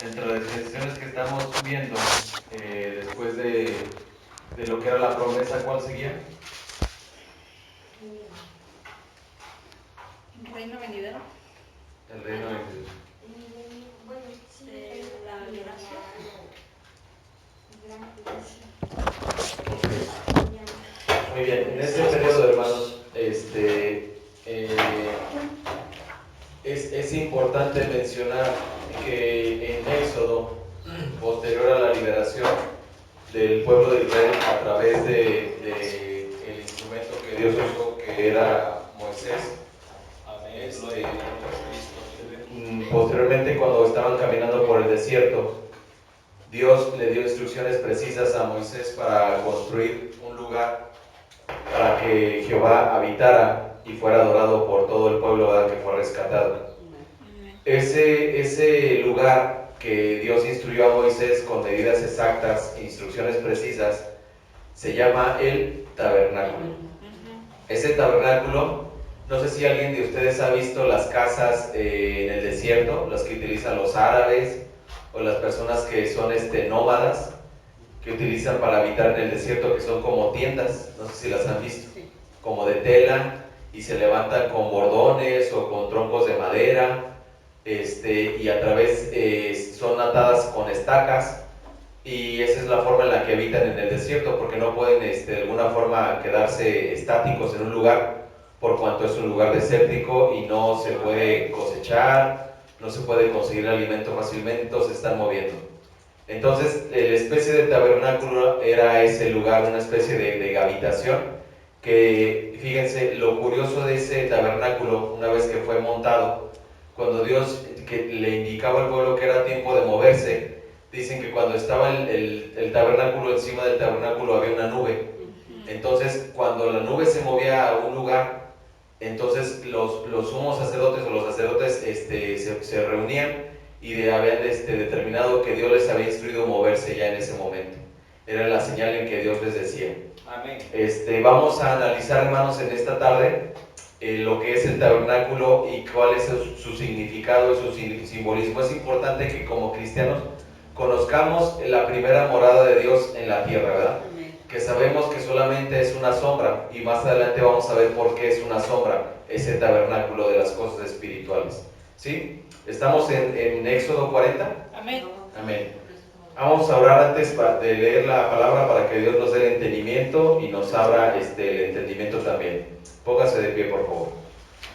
Entre las definiciones que estamos viendo, después de lo que era la promesa, ¿cuál seguía? El reino venidero. El reino venidero. La gracia. Muy bien, en este periodo, hermanos, es importante mencionar que en Éxodo, posterior a la liberación del pueblo de Israel a través de el instrumento que Dios usó, que era Moisés, posteriormente, cuando estaban caminando por el desierto, Dios le dio instrucciones precisas a Moisés para construir un lugar para que Jehová habitara y fuera adorado por todo el pueblo, ¿verdad?, que fue rescatado. Ese lugar que Dios instruyó a Moisés con medidas exactas e instrucciones precisas se llama el tabernáculo. Ese tabernáculo, no sé si alguien de ustedes ha visto las casas en el desierto, las que utilizan los árabes o las personas que son nómadas, que utilizan para habitar en el desierto, que son como tiendas, no sé si las han visto, como de tela, y se levantan con bordones o con troncos de madera, y a través son atadas con estacas, y esa es la forma en la que habitan en el desierto, porque no pueden de alguna forma quedarse estáticos en un lugar, por cuanto es un lugar desértico y no se puede cosechar, no se puede conseguir alimento fácilmente, entonces se están moviendo. Entonces, la especie de tabernáculo era ese lugar, una especie de habitación, que fíjense, lo curioso de ese tabernáculo, una vez que fue montado, cuando Dios que le indicaba al pueblo que era tiempo de moverse, dicen que cuando estaba el tabernáculo, encima del tabernáculo había una nube. Entonces, cuando la nube se movía a un lugar, entonces los sumos sacerdotes o los sacerdotes se reunían y habían determinado que Dios les había instruido moverse ya en ese momento. Era la señal en que Dios les decía. Amén. Vamos a analizar, hermanos, en esta tarde lo que es el tabernáculo y cuál es su significado y su simbolismo. Es importante que como cristianos conozcamos la primera morada de Dios en la tierra, ¿verdad? Que sabemos que solamente es una sombra, y más adelante vamos a ver por qué es una sombra ese tabernáculo de las cosas espirituales. ¿Sí? ¿Estamos en Éxodo 40? Amén. Amén. Vamos a orar antes de leer la palabra para que Dios nos dé el entendimiento y nos abra el entendimiento también. Póngase de pie, por favor.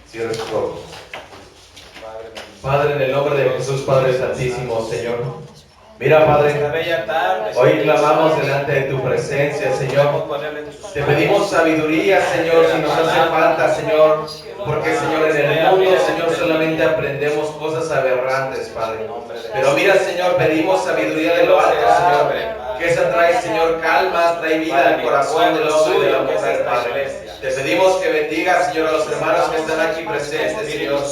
Cierre sus ojos. Padre, en el nombre de Jesús, Padre Santísimo, Señor. Mira, Padre, hoy clamamos delante de tu presencia, Señor. Te pedimos sabiduría, Señor, si nos hace falta, Señor. Porque, Señor, en el mundo, Señor, solamente aprendemos cosas aberrantes, Padre. Pero mira, Señor, pedimos sabiduría de lo alto, Señor. Que esa trae, Señor, calma, trae vida al corazón del hombre y de la mujer, Padre. Te pedimos que bendiga, Señor, a los hermanos que están aquí presentes, Señor.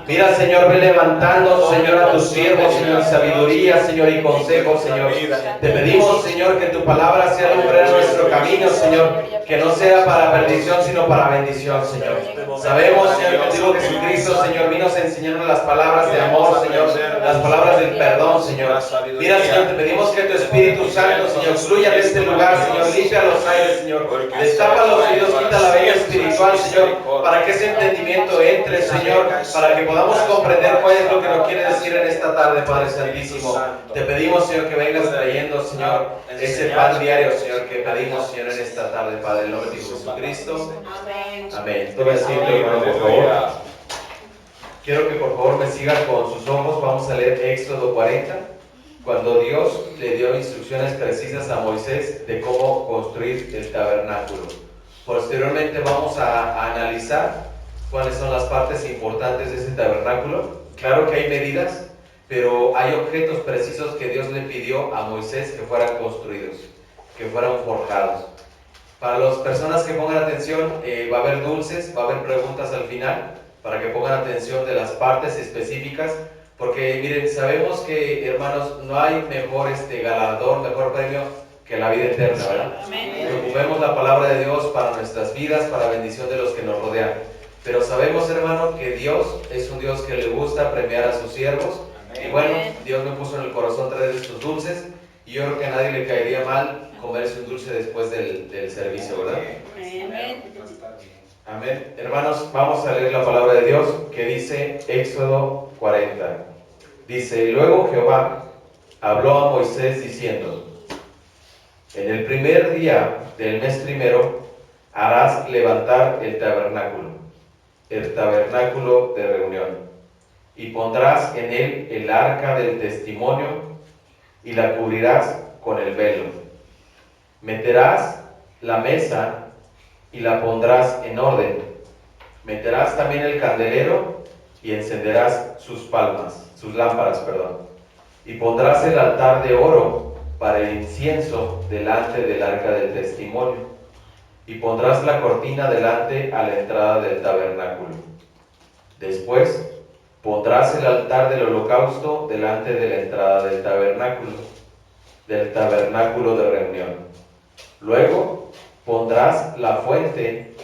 Mira, Señor, ve levantando, Señor, a tus siervos, Señor, sabiduría, Señor, y consejo, Señor. Te pedimos, Señor, que tu palabra sea lumbrera en nuestro camino, Señor. Que no sea para perdición, sino para bendición, Señor. Sabemos, Señor, que tu Hijo Jesucristo, Señor, vino a enseñarnos las palabras de amor, Señor, las palabras del perdón, Señor. Mira, Señor, te pedimos que tu Espíritu Santo, Señor, fluya en este lugar, Señor, limpia los aires, Señor, destapa los oídos, quita la venda espiritual, Señor, para que ese entendimiento entre, Señor, para que podamos comprender cuál es lo que nos quiere decir en esta tarde, Padre Santísimo. Te pedimos, Señor, que vengas trayendo, Señor, ese pan diario, Señor, que pedimos, Señor, en esta tarde, Padre, en el nombre de Jesucristo. Amén. Tome asiento, hermano, por favor. Quiero que por favor me sigan con sus ojos. Vamos a leer Éxodo 40, cuando Dios le dio instrucciones precisas a Moisés de cómo construir el tabernáculo. Posteriormente vamos a analizar cuáles son las partes importantes de ese tabernáculo. Claro que hay medidas, pero hay objetos precisos que Dios le pidió a Moisés que fueran construidos, que fueran forjados. Para las personas que pongan atención, va a haber dulces, va a haber preguntas al final, para que pongan atención de las partes específicas, porque miren, sabemos que, hermanos, no hay mejor galardón, mejor premio que la vida eterna, ¿verdad? Amén. Ocupemos la palabra de Dios para nuestras vidas, para bendición de los que nos rodean. Pero sabemos, hermano, que Dios es un Dios que le gusta premiar a sus siervos. Y bueno, Dios Dios me puso en el corazón traer estos dulces y yo creo que a nadie le caería mal comerse un dulce después del servicio, ¿verdad? Amén. Amén. Hermanos, vamos a leer la palabra de Dios que dice Éxodo 40. Dice, y luego Jehová habló a Moisés diciendo, en el primer día del mes primero harás levantar el tabernáculo de reunión, y pondrás en él el arca del testimonio y la cubrirás con el velo. Meterás la mesa y la pondrás en orden. Meterás también el candelero y encenderás sus lámparas, y pondrás el altar de oro para el incienso delante del arca del testimonio, y pondrás la cortina delante a la entrada del tabernáculo. Después pondrás el altar del holocausto delante de la entrada del tabernáculo de reunión. Luego pondrás la fuente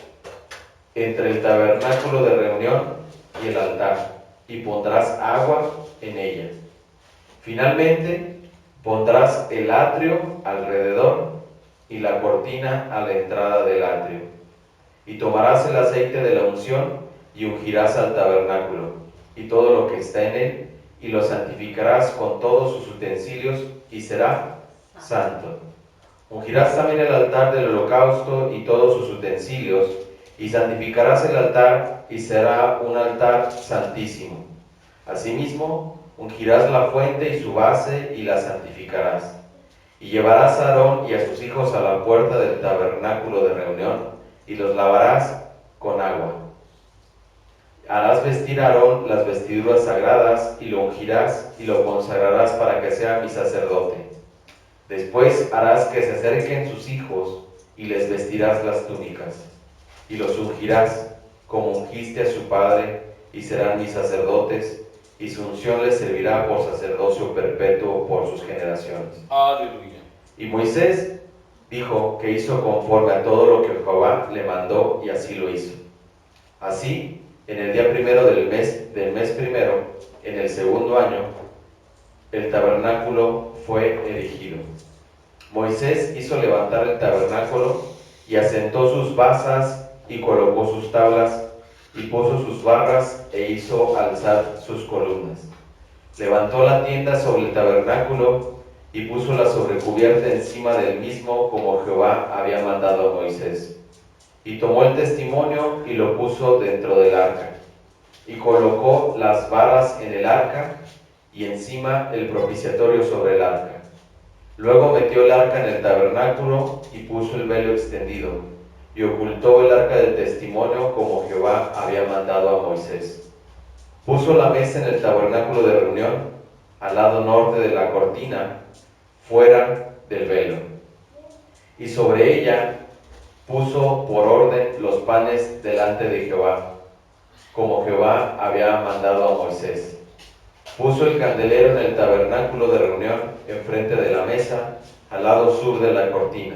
entre el tabernáculo de reunión y el altar, y pondrás agua en ella. Finalmente pondrás el atrio alrededor y la cortina a la entrada del atrio. Y tomarás el aceite de la unción y ungirás al tabernáculo y todo lo que está en él, y lo santificarás con todos sus utensilios, y será santo. Ungirás también el altar del holocausto y todos sus utensilios, y santificarás el altar, y será un altar santísimo. Asimismo, ungirás la fuente y su base, y la santificarás. Y llevarás a Aarón y a sus hijos a la puerta del tabernáculo de reunión, y los lavarás con agua. Harás vestir a Aarón las vestiduras sagradas, y lo ungirás y lo consagrarás para que sea mi sacerdote. Después harás que se acerquen sus hijos, y les vestirás las túnicas, y los ungirás como ungiste a su padre, y serán mis sacerdotes, y su unción les servirá por sacerdocio perpetuo por sus generaciones. Aleluya. Y Moisés dijo que hizo conforme a todo lo que Jehová le mandó, y así lo hizo. Así, en el día primero del mes primero, en el segundo año, el tabernáculo fue erigido. Moisés hizo levantar el tabernáculo y asentó sus basas y colocó sus tablas y puso sus barras e hizo alzar sus columnas. Levantó la tienda sobre el tabernáculo y puso la sobrecubierta encima del mismo, como Jehová había mandado a Moisés. Y tomó el testimonio y lo puso dentro del arca, y colocó las varas en el arca y encima el propiciatorio sobre el arca. Luego metió el arca en el tabernáculo y puso el velo extendido, y ocultó el arca del testimonio como Jehová había mandado a Moisés. Puso la mesa en el tabernáculo de reunión, al lado norte de la cortina, fuera del velo, y sobre ella puso por orden los panes delante de Jehová, como Jehová había mandado a Moisés. Puso el candelero en el tabernáculo de reunión, enfrente de la mesa, al lado sur de la cortina,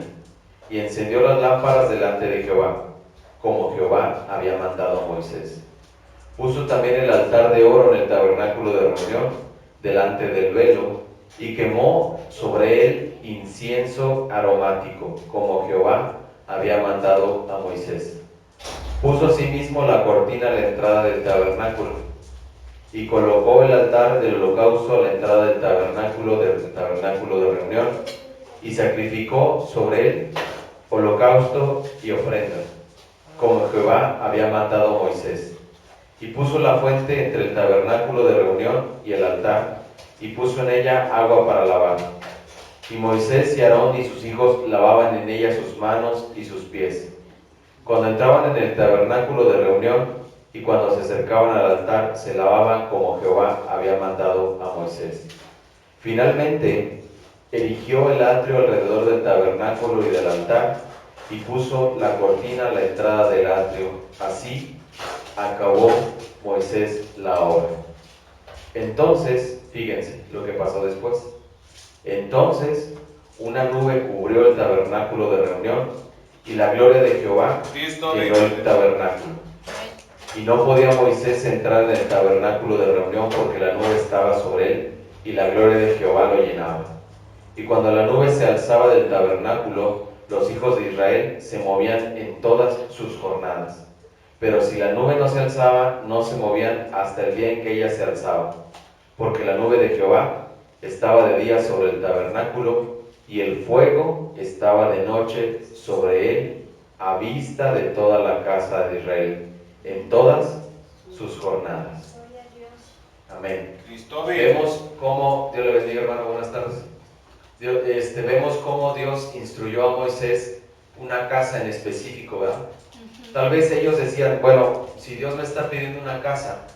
y encendió las lámparas delante de Jehová, como Jehová había mandado a Moisés. Puso también el altar de oro en el tabernáculo de reunión, delante del velo, y quemó sobre él incienso aromático, como Jehová había mandado a Moisés. Puso asimismo la cortina a la entrada del tabernáculo, y colocó el altar del holocausto a la entrada del tabernáculo de reunión, y sacrificó sobre él holocausto y ofrenda, como Jehová había mandado a Moisés. Y puso la fuente entre el tabernáculo de reunión y el altar, y puso en ella agua para lavar. Y Moisés y Aarón y sus hijos lavaban en ella sus manos y sus pies, cuando entraban en el tabernáculo de reunión, y cuando se acercaban al altar, se lavaban como Jehová había mandado a Moisés. Finalmente, erigió el atrio alrededor del tabernáculo y del altar, y puso la cortina a la entrada del atrio. Así acabó Moisés la obra. Entonces, fíjense lo que pasó después. Entonces, una nube cubrió el tabernáculo de reunión, y la gloria de Jehová llenó el tabernáculo. Y no podía Moisés entrar en el tabernáculo de reunión porque la nube estaba sobre él, y la gloria de Jehová lo llenaba. Y cuando la nube se alzaba del tabernáculo, los hijos de Israel se movían en todas sus jornadas. Pero si la nube no se alzaba, no se movían hasta el día en que ella se alzaba, porque la nube de Jehová estaba de día sobre el tabernáculo, y el fuego estaba de noche sobre él, a vista de toda la casa de Israel, en todas sus jornadas. Amén. Vemos cómo, Dios le bendiga, hermano, buenas tardes. Vemos cómo Dios instruyó a Moisés una casa en específico, ¿verdad? Tal vez ellos decían, bueno, si Dios me está pidiendo una casa,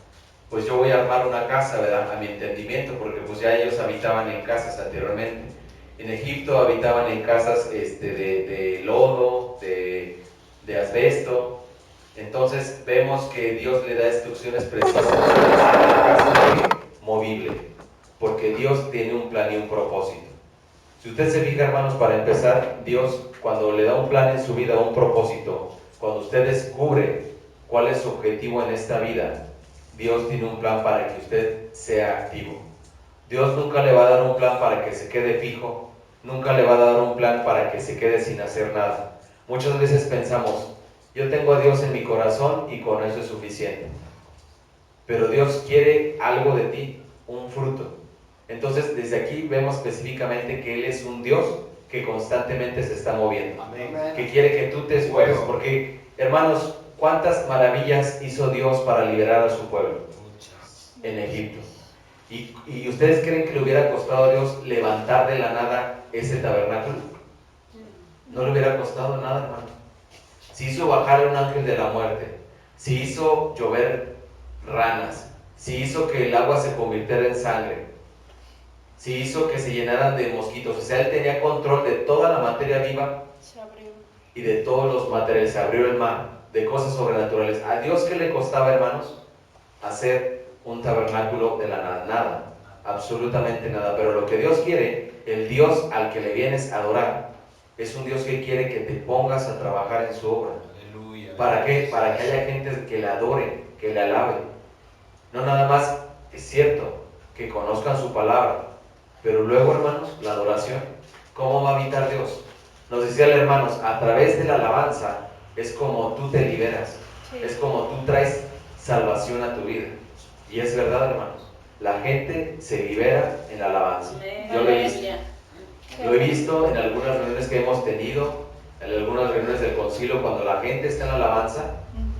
pues yo voy a armar una casa, ¿verdad? A mi entendimiento, porque pues ya ellos habitaban en casas anteriormente. En Egipto habitaban en casas de lodo, de asbesto. Entonces vemos que Dios le da instrucciones precisas para una casa movible, porque Dios tiene un plan y un propósito. Si usted se fija, hermanos, para empezar, Dios cuando le da un plan en su vida, un propósito, cuando usted descubre cuál es su objetivo en esta vida, Dios tiene un plan para que usted sea activo. Dios nunca le va a dar un plan para que se quede fijo, nunca le va a dar un plan para que se quede sin hacer nada. Muchas veces pensamos, yo tengo a Dios en mi corazón y con eso es suficiente. Pero Dios quiere algo de ti, un fruto. Entonces, desde aquí vemos específicamente que Él es un Dios que constantemente se está moviendo. Amén. Que quiere que tú te esfuerces, porque, hermanos, ¿cuántas maravillas hizo Dios para liberar a su pueblo? Muchas. En Egipto. ¿Y ustedes creen que le hubiera costado a Dios levantar de la nada ese tabernáculo? No le hubiera costado nada, hermano. Si hizo bajar un ángel de la muerte, si hizo llover ranas, si hizo que el agua se convirtiera en sangre, si hizo que se llenaran de mosquitos, o sea, Él tenía control de toda la materia viva y de todos los materiales, se abrió el mar, de cosas sobrenaturales. ¿A Dios qué le costaba, hermanos? Hacer un tabernáculo de la nada, nada, absolutamente nada. Pero lo que Dios quiere, el Dios al que le vienes a adorar, es un Dios que quiere que te pongas a trabajar en su obra. Aleluya. ¿Para qué? Para que haya gente que le adore, que le alabe. No nada más, es cierto, que conozcan su palabra, pero luego, hermanos, la adoración, ¿cómo va a habitar Dios? Nos decía el hermanos, a través de la alabanza es como tú te liberas, sí. Es como tú traes salvación a tu vida. Y es verdad, hermanos, la gente se libera en la alabanza. Yo lo he visto. Lo he visto en algunas reuniones que hemos tenido, en algunas reuniones del concilio, cuando la gente está en la alabanza,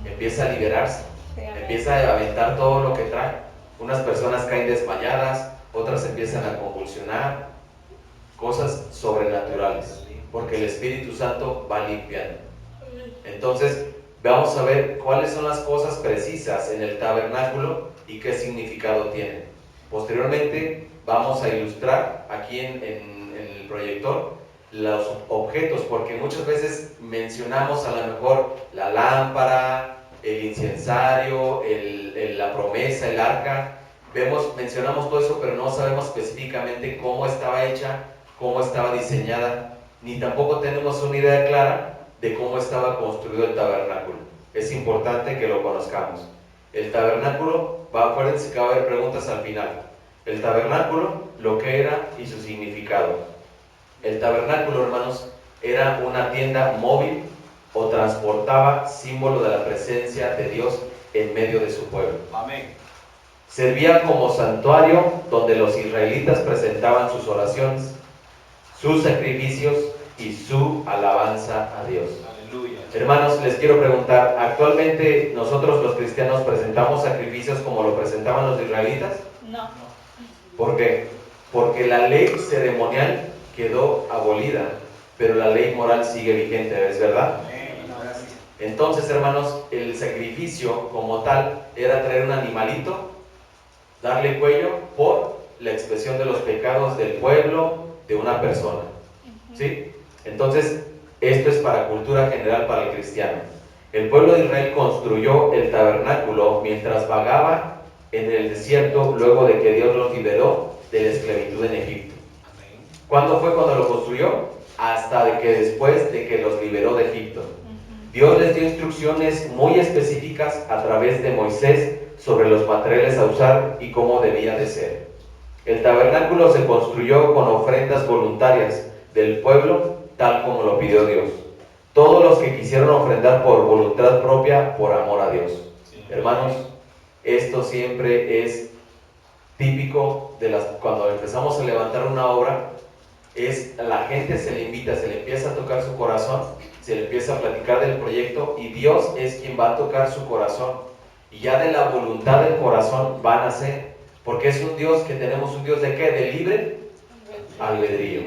empieza a liberarse, empieza a aventar todo lo que trae. Unas personas caen desmayadas, otras empiezan a convulsionar, cosas sobrenaturales, porque el Espíritu Santo va limpiando. Entonces, vamos a ver cuáles son las cosas precisas en el tabernáculo y qué significado tienen. Posteriormente, vamos a ilustrar aquí en el proyector los objetos, porque muchas veces mencionamos a lo mejor la lámpara, el incensario, la promesa, el arca. Mencionamos todo eso, pero no sabemos específicamente cómo estaba hecha, cómo estaba diseñada, ni tampoco tenemos una idea clara de cómo estaba construido el tabernáculo. Es importante que lo conozcamos. El tabernáculo, acuérdense que va a haber preguntas al final. El tabernáculo, lo que era y su significado. El tabernáculo, hermanos, era una tienda móvil o transportaba símbolo de la presencia de Dios en medio de su pueblo. Amén. Servía como santuario donde los israelitas presentaban sus oraciones, sus sacrificios y su alabanza a Dios. Aleluya. Hermanos, les quiero preguntar, ¿actualmente nosotros los cristianos presentamos sacrificios como lo presentaban los israelitas? No. ¿Por qué? Porque la ley ceremonial quedó abolida, pero la ley moral sigue vigente, ¿es verdad? Entonces, hermanos, el sacrificio como tal era traer un animalito, darle cuello por la expiación de los pecados del pueblo, de una persona. ¿Sí? Entonces, esto es para cultura general para el cristiano. El pueblo de Israel construyó el tabernáculo mientras vagaba en el desierto luego de que Dios los liberó de la esclavitud en Egipto. ¿Cuándo fue cuando lo construyó? Hasta que después de que los liberó de Egipto. Dios les dio instrucciones muy específicas a través de Moisés sobre los materiales a usar y cómo debía de ser. El tabernáculo se construyó con ofrendas voluntarias del pueblo, tal como lo pidió Dios. Todos los que quisieron ofrendar por voluntad propia, por amor a Dios. Sí. Hermanos, esto siempre es típico de cuando empezamos a levantar una obra, es la gente se le invita, se le empieza a tocar su corazón, se le empieza a platicar del proyecto y Dios es quien va a tocar su corazón. Y ya de la voluntad del corazón van a ser, porque es un Dios que tenemos un Dios de ¿qué? De libre albedrío.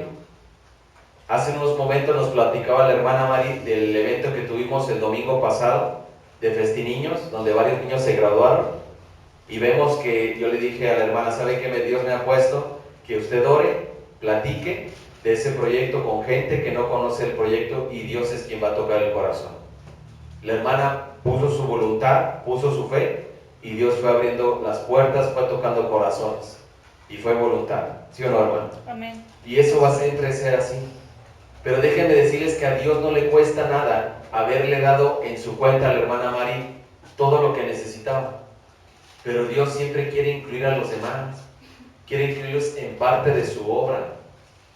Hace unos momentos nos platicaba la hermana Mari del evento que tuvimos el domingo pasado de Festiniños, donde varios niños se graduaron y vemos que yo le dije a la hermana, ¿sabe qué Dios me ha puesto? Que usted ore, platique de ese proyecto con gente que no conoce el proyecto y Dios es quien va a tocar el corazón. La hermana puso su voluntad, puso su fe y Dios fue abriendo las puertas, fue tocando corazones y fue voluntad, ¿sí o no, hermano? Amén. Y eso va a siempre ser así. Pero déjenme decirles que a Dios no le cuesta nada haberle dado en su cuenta a la hermana Mari todo lo que necesitaba. Pero Dios siempre quiere incluir a los demás, quiere incluirlos en parte de su obra.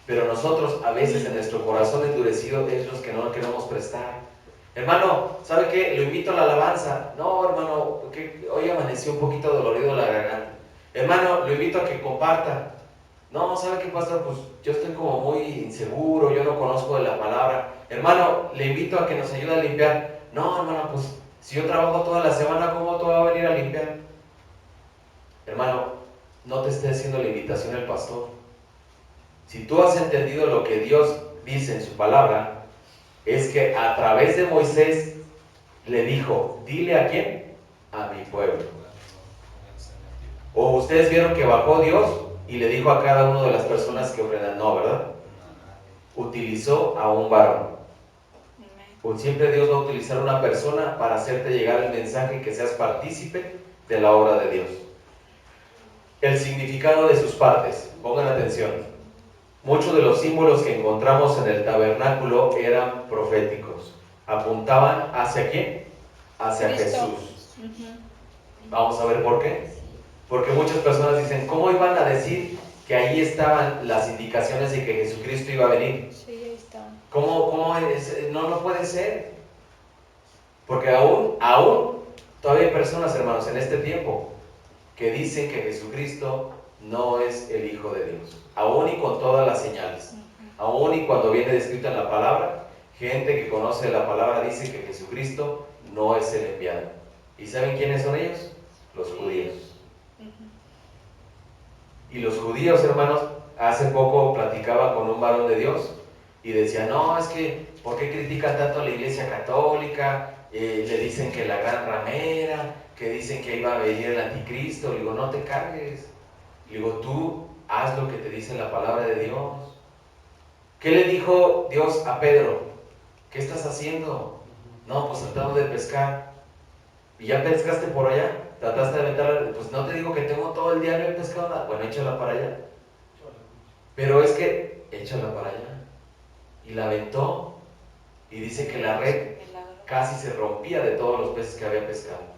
Pero nosotros a veces en nuestro corazón endurecido es los que no queremos prestar. Hermano, ¿sabe qué? Lo invito a la alabanza. No, hermano, porque hoy amaneció un poquito dolorido la garganta. Hermano, lo invito a que comparta. No, ¿sabe qué pasa? Pues yo estoy como muy inseguro, yo no conozco de la palabra. Hermano, le invito a que nos ayude a limpiar. No, hermano, pues si yo trabajo toda la semana, ¿cómo tú vas a venir a limpiar? Hermano, no te esté haciendo la invitación el pastor. Si tú has entendido lo que Dios dice en su palabra, es que a través de Moisés le dijo, dile a quién, a mi pueblo. O ustedes vieron que bajó Dios y le dijo a cada una de las personas que ofrendan, no, ¿verdad? Utilizó a un varón. Pues siempre Dios va a utilizar una persona para hacerte llegar el mensaje, que seas partícipe de la obra de Dios. El significado de sus partes, pongan atención. Muchos de los símbolos que encontramos en el tabernáculo eran proféticos. Apuntaban ¿hacia quién? Hacia Cristo. Jesús. Vamos a ver por qué. Porque muchas personas dicen, ¿cómo iban a decir que ahí estaban las indicaciones de que Jesucristo iba a venir? Sí, ahí está. ¿Cómo es? No puede ser. Porque aún todavía hay personas, hermanos, en este tiempo que dicen que Jesucristo no es el Hijo de Dios. Aún y con todas las señales. Aún y cuando viene descrito en la palabra, gente que conoce la palabra dice que Jesucristo no es el enviado. ¿Y saben quiénes son ellos? Los judíos. Y los judíos, hermanos, hace poco platicaba con un varón de Dios y decía, no, es que, ¿por qué critican tanto a la iglesia católica? Le dicen que la gran ramera, que dicen que iba a venir el anticristo. Le digo, no te cargues. Le digo, tú haz lo que te dice la palabra de Dios. ¿Qué le dijo Dios a Pedro? ¿Qué estás haciendo? No, pues tratando de pescar. ¿Y ya pescaste por allá? ¿Trataste de aventar? Pues no te digo que tengo todo el día, no he pescado nada. Bueno, échala para allá. Pero es que, échala para allá. Y la aventó y dice que la red casi se rompía de todos los peces que había pescado.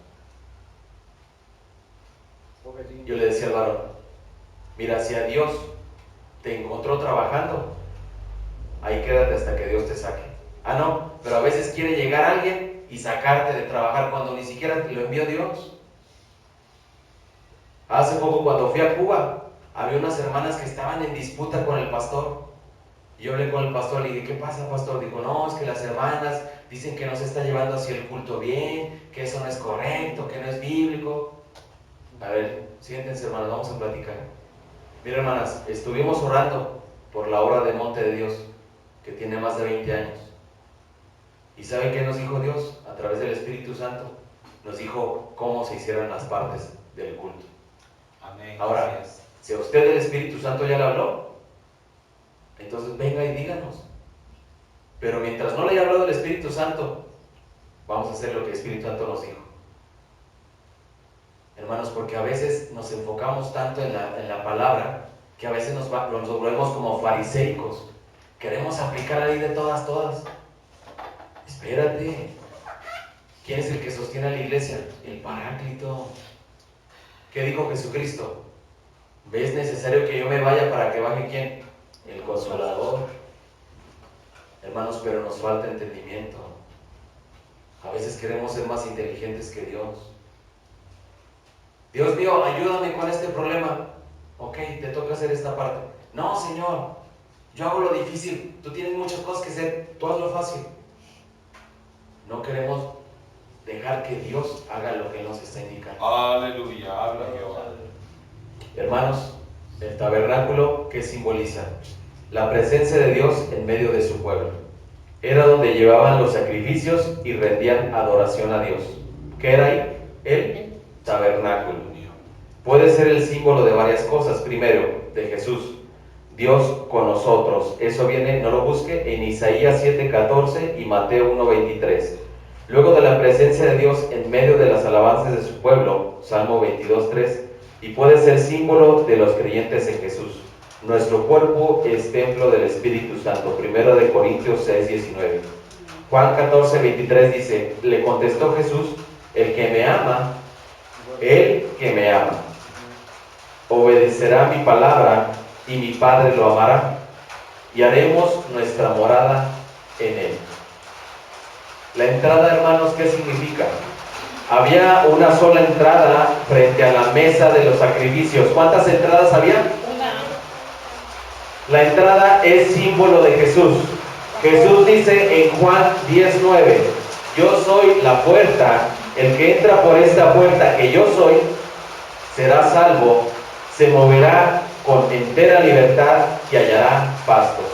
Yo le decía al varón, mira, si a Dios te encontró trabajando, ahí quédate hasta que Dios te saque. Ah, no, pero a veces quiere llegar alguien y sacarte de trabajar cuando ni siquiera te lo envió Dios. Hace poco cuando fui a Cuba, había unas hermanas que estaban en disputa con el pastor. Y yo hablé con el pastor y le dije, ¿qué pasa, pastor? Dijo, no, es que las hermanas dicen que no se está llevando hacia el culto bien, que eso no es correcto, que no es bíblico. A ver, siéntense, hermanos, vamos a platicar. Mira, hermanas, estuvimos orando por la obra de Monte de Dios, que tiene más de 20 años. ¿Y saben qué nos dijo Dios? A través del Espíritu Santo, nos dijo cómo se hicieran las partes del culto. Amén. Ahora, Gracias. si a usted el Espíritu Santo ya le habló, entonces venga y díganos. Pero mientras no le haya hablado el Espíritu Santo, vamos a hacer lo que el Espíritu Santo nos dijo. Hermanos, porque a veces nos enfocamos tanto en la palabra, que a veces nos volvemos como fariseicos. Queremos aplicar la ley de todas. Espérate. ¿Quién es el que sostiene a la iglesia? El Paráclito. ¿Qué dijo Jesucristo? ¿Es necesario que yo me vaya para que baje quién? El Consolador. Hermanos, pero nos falta entendimiento. A veces queremos ser más inteligentes que Dios. Dios mío, ayúdame con este problema. Ok, te toca hacer esta parte. No, Señor, yo hago lo difícil. Tú tienes muchas cosas que hacer. Tú haz lo fácil. No queremos dejar que Dios haga lo que Él nos está indicando. Aleluya, habla Jehová. Hermanos, el tabernáculo, ¿qué simboliza? La presencia de Dios en medio de su pueblo. Era donde llevaban los sacrificios y rendían adoración a Dios. ¿Qué era ahí? El tabernáculo. Puede ser el símbolo de varias cosas. Primero, de Jesús, Dios con nosotros. Eso viene, no lo busque, en Isaías 7:14 y Mateo 1:23. Luego de la presencia de Dios en medio de las alabanzas de su pueblo, Salmo 22:3, y puede ser símbolo de los creyentes en Jesús. Nuestro cuerpo es templo del Espíritu Santo. 1 de Corintios 6:19. Juan 14:23 dice, le contestó Jesús, el que me ama, obedecerá mi palabra y mi Padre lo amará y haremos nuestra morada en él. La entrada, hermanos, ¿qué significa? Había una sola entrada frente a la mesa de los sacrificios. ¿Cuántas entradas había? Una. La entrada es símbolo de Jesús. Jesús dice en Juan 10:9, yo soy la puerta, el que entra por esta puerta que yo soy, será salvo, se moverá con entera libertad y hallará pastos.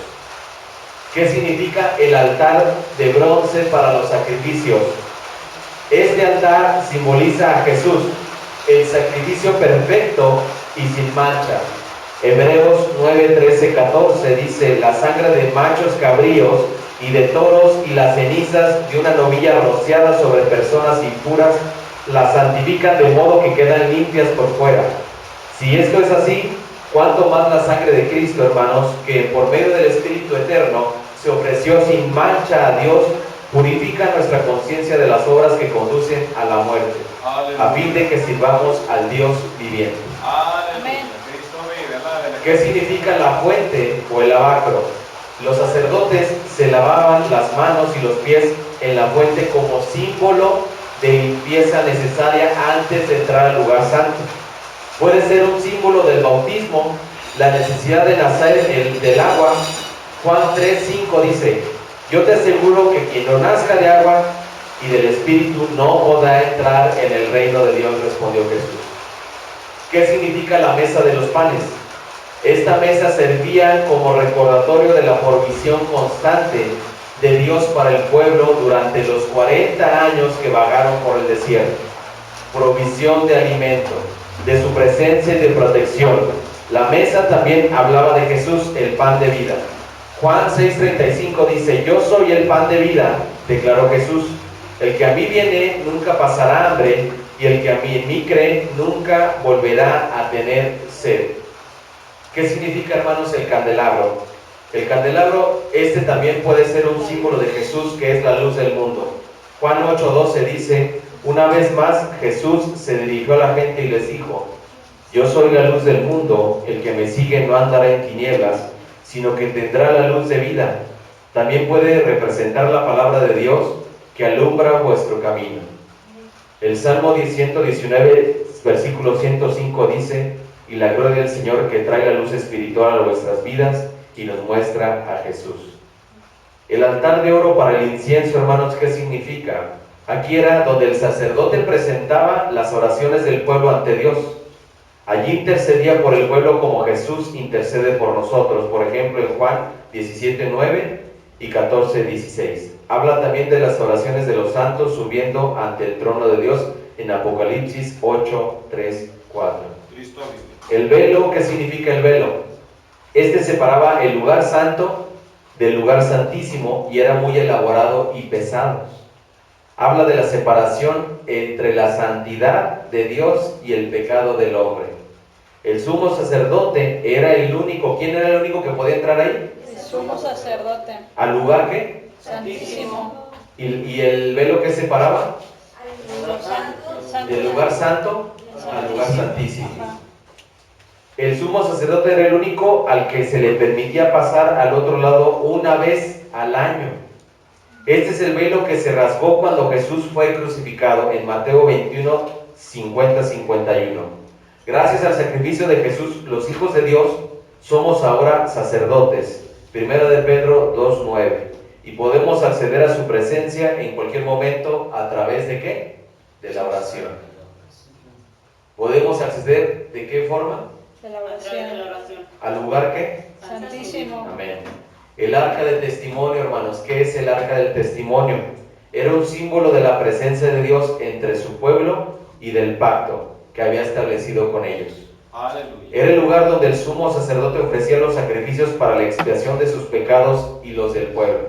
¿Qué significa el altar de bronce para los sacrificios? Este altar simboliza a Jesús, el sacrificio perfecto y sin mancha. Hebreos 9:13-14 dice, la sangre de machos cabríos y de toros y las cenizas de una novilla rociada sobre personas impuras las santifican de modo que quedan limpias por fuera. Si esto es así, ¿cuánto más la sangre de Cristo, hermanos, que por medio del Espíritu Eterno se ofreció sin mancha a Dios, purifica nuestra conciencia de las obras que conducen a la muerte, a fin de que sirvamos al Dios viviente? Amén. Cristo vive, aleluya. ¿Qué significa la fuente o el lavacro? Los sacerdotes se lavaban las manos y los pies en la fuente como símbolo de limpieza necesaria antes de entrar al lugar santo. Puede ser un símbolo del bautismo, la necesidad de nacer del agua. Juan 3:5 dice, yo te aseguro que quien no nazca de agua y del Espíritu no podrá entrar en el reino de Dios, respondió Jesús. ¿Qué significa la mesa de los panes? Esta mesa servía como recordatorio de la provisión constante de Dios para el pueblo durante los 40 años que vagaron por el desierto. Provisión de alimento, de su presencia y de protección. La mesa también hablaba de Jesús, el pan de vida. Juan 6:35 dice, yo soy el pan de vida, declaró Jesús. El que a mí viene nunca pasará hambre, y el que en mí cree nunca volverá a tener sed. ¿Qué significa, hermanos, el candelabro? El candelabro, también puede ser un símbolo de Jesús, que es la luz del mundo. Juan 8:12 dice, una vez más Jesús se dirigió a la gente y les dijo, yo soy la luz del mundo, el que me sigue no andará en tinieblas, sino que tendrá la luz de vida. También puede representar la palabra de Dios que alumbra vuestro camino. El Salmo 119, versículo 105 dice, y la gloria del Señor que trae la luz espiritual a vuestras vidas y nos muestra a Jesús. El altar de oro para el incienso, hermanos, ¿qué significa? Aquí era donde el sacerdote presentaba las oraciones del pueblo ante Dios. Allí intercedía por el pueblo como Jesús intercede por nosotros, por ejemplo en Juan 17:9 y 14:16. Habla también de las oraciones de los santos subiendo ante el trono de Dios en Apocalipsis 8:3-4. Cristo vive. El velo, ¿qué significa el velo? Separaba el lugar santo del lugar santísimo y era muy elaborado y pesado. Habla de la separación entre la santidad de Dios y el pecado del hombre. El sumo sacerdote era el único. ¿Quién era el único que podía entrar ahí? El sumo sacerdote. ¿Al lugar qué? Santísimo. ¿Y el velo que separaba? Lo santo. Del lugar santo al lugar santísimo. Ajá. El sumo sacerdote era el único al que se le permitía pasar al otro lado una vez al año. Este es el velo que se rasgó cuando Jesús fue crucificado en Mateo 21, 50-51. Gracias al sacrificio de Jesús, los hijos de Dios somos ahora sacerdotes. 1 de Pedro 2:9. Y podemos acceder a su presencia en cualquier momento a través de ¿qué? De la oración. ¿Podemos acceder de qué forma? De la oración. ¿Al lugar qué? Santísimo. Amén. El arca del testimonio, hermanos. ¿Qué es el arca del testimonio? Era un símbolo de la presencia de Dios entre su pueblo y del pacto que había establecido con ellos. Aleluya. Era el lugar donde el sumo sacerdote ofrecía los sacrificios para la expiación de sus pecados y los del pueblo.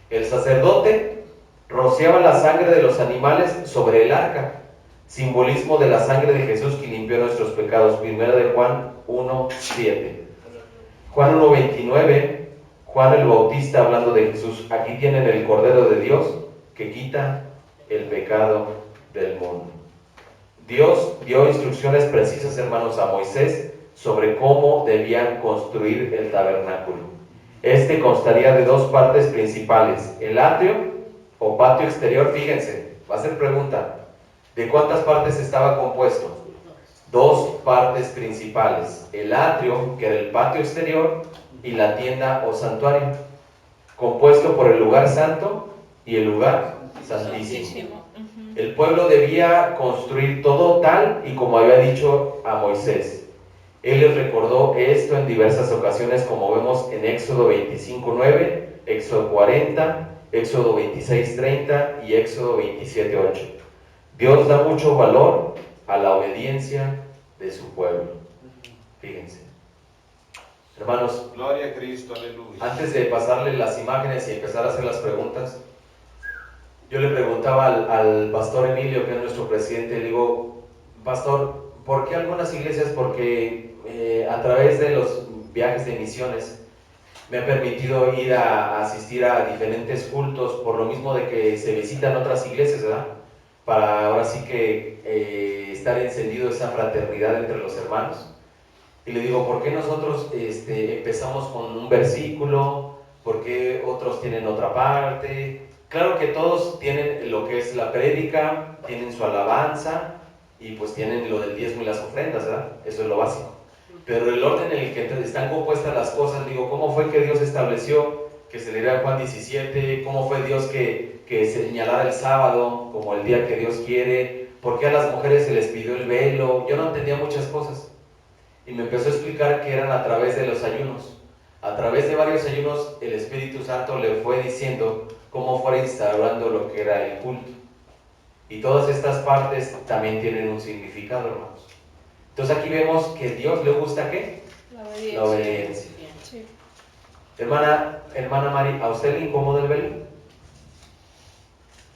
El sacerdote rociaba la sangre de los animales sobre el arca, simbolismo de la sangre de Jesús que limpió nuestros pecados. 1 de Juan 1:7. Juan 1:29, Juan el Bautista hablando de Jesús. Aquí tienen el Cordero de Dios que quita el pecado del mundo. Dios dio instrucciones precisas, hermanos, a Moisés sobre cómo debían construir el tabernáculo. Este constaría de dos partes principales, el atrio o patio exterior. Fíjense, va a ser pregunta, ¿de cuántas partes estaba compuesto? Dos partes principales, el atrio, que era el patio exterior, y la tienda o santuario, compuesto por el lugar santo y el lugar santísimo. El pueblo debía construir todo tal y como había dicho a Moisés. Él les recordó esto en diversas ocasiones, como vemos en Éxodo 25:9, Éxodo 40, Éxodo 26:30 y Éxodo 27:8. Dios da mucho valor a la obediencia de su pueblo. Fíjense. Hermanos, Gloria a Cristo, aleluya. antes de pasarle las imágenes y empezar a hacer las preguntas, yo le preguntaba al pastor Emilio, que es nuestro presidente, le digo, pastor, ¿por qué algunas iglesias? Porque a través de los viajes de misiones me ha permitido ir a asistir a diferentes cultos, por lo mismo de que se visitan otras iglesias, ¿verdad? Para ahora sí que estar encendido esa fraternidad entre los hermanos. Y le digo, ¿por qué nosotros empezamos con un versículo? ¿Por qué otros tienen otra parte? Claro que todos tienen lo que es la prédica, tienen su alabanza y pues tienen lo del diezmo y las ofrendas, ¿verdad? Eso es lo básico. Pero el orden en el que están compuestas las cosas, digo, ¿cómo fue que Dios estableció que se leyera Juan 17? ¿Cómo fue Dios que señalara el sábado como el día que Dios quiere? ¿Por qué a las mujeres se les pidió el velo? Yo no entendía muchas cosas. Y me empezó a explicar que eran a través de los ayunos. A través de varios ayunos el Espíritu Santo le fue diciendo cómo fuera instaurando lo que era el culto. Y todas estas partes también tienen un significado, hermanos. Entonces aquí vemos que a Dios le gusta ¿qué? La obediencia. Sí. Hermana Mari, ¿a usted le incomoda el velo?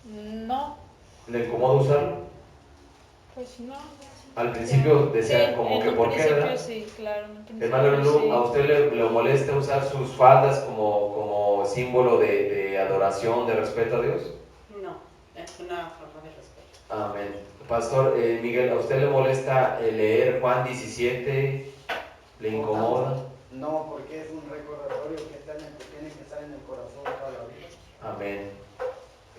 No, ¿Le incomoda usarlo? pues no. Al principio decía Sí, como en que un ¿por qué, principio verdad? sí, claro. en un principio Hermano Lulú, sí. ¿a usted le molesta usar sus faldas como símbolo de adoración, de respeto a Dios? No, es una forma de respeto. Amén. Pastor Miguel, ¿a usted le molesta leer Juan 17? ¿Le incomoda? No, porque es un recordatorio que tiene que estar en el corazón toda la vida. Amén.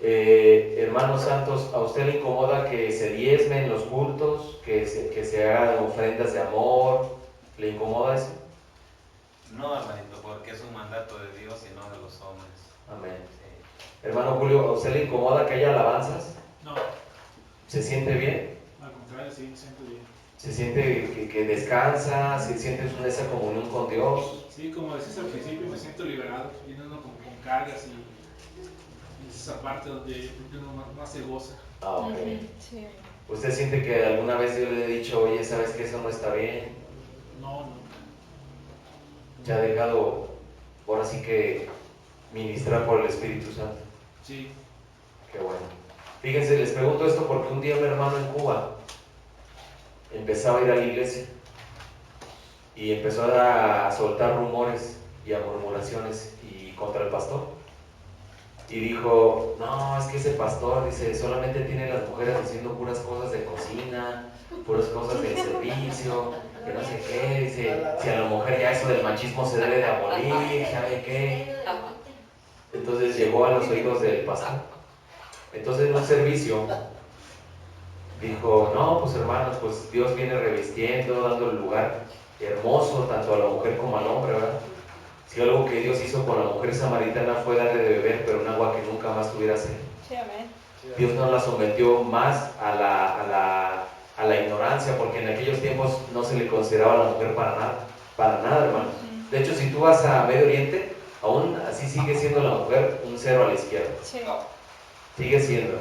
Hermanos santos, ¿a usted le incomoda que se diezmen los cultos, que se hagan ofrendas de amor? ¿Le incomoda eso? No, hermanito, porque es un mandato de Dios y no de los hombres. Amén. Sí. Hermano Julio, ¿a usted le incomoda que haya alabanzas? No, ¿Se siente bien? al contrario, sí, me siento bien. ¿Se siente que descansa? ¿Se siente esa comunión con Dios? Sí, como decías al principio, me siento liberado. Viene uno con cargas y es esa parte donde uno más se goza. Ah, ok. Sí. ¿Usted siente que alguna vez yo le he dicho, oye, sabes que eso no está bien? No. ¿Se ha dejado, ahora sí que, ministrar por el Espíritu Santo? Sí, Qué bueno. Fíjense, les pregunto esto porque un día mi hermano en Cuba empezaba a ir a la iglesia y empezó a soltar rumores y a murmuraciones y contra el pastor. Y dijo, no, es que ese pastor, dice, solamente tiene las mujeres haciendo puras cosas de cocina, puras cosas de servicio, que no sé qué, dice, si a la mujer ya eso del machismo se debe de abolir, ¿sabe qué? Entonces llegó a los oídos del pastor. Entonces en un servicio dijo, no, pues hermanos, pues Dios viene revistiendo, dando el lugar hermoso tanto a la mujer como al hombre, ¿verdad? Si algo que Dios hizo con la mujer samaritana fue darle de beber, pero un agua que nunca más tuviera sed. Sí, amén. Dios no la sometió más a la ignorancia, porque en aquellos tiempos no se le consideraba a la mujer para nada, hermanos. De hecho, si tú vas a Medio Oriente, aún así sigue siendo la mujer un cero a la izquierda. Sí. Sigue siendo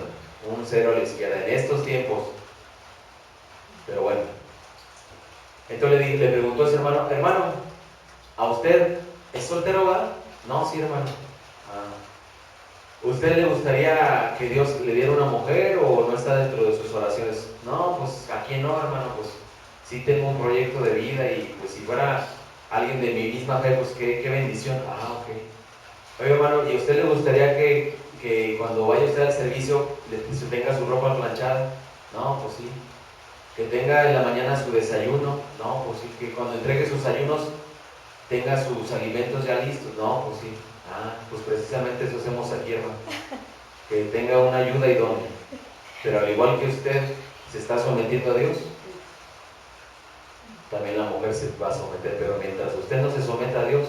un cero a la izquierda en estos tiempos. Pero bueno. Entonces le preguntó a ese hermano, hermano, ¿a usted es soltero, verdad? No, sí, hermano. ¿Usted le gustaría que Dios le diera una mujer o no está dentro de sus oraciones? No, pues ¿a quién no, hermano? Pues sí tengo un proyecto de vida y pues si fuera alguien de mi misma fe, pues qué bendición. Ok. Oye, hermano, ¿y a usted le gustaría que cuando vaya usted al servicio pues, tenga su ropa planchada? No, pues sí. Que tenga en la mañana su desayuno. No, pues sí. Que cuando entregue sus ayunos tenga sus alimentos ya listos. No, pues sí. Pues precisamente eso hacemos aquí, hermano. Que tenga una ayuda idónea. Pero al igual que usted se está sometiendo a Dios, también la mujer se va a someter. Pero mientras usted no se someta a Dios,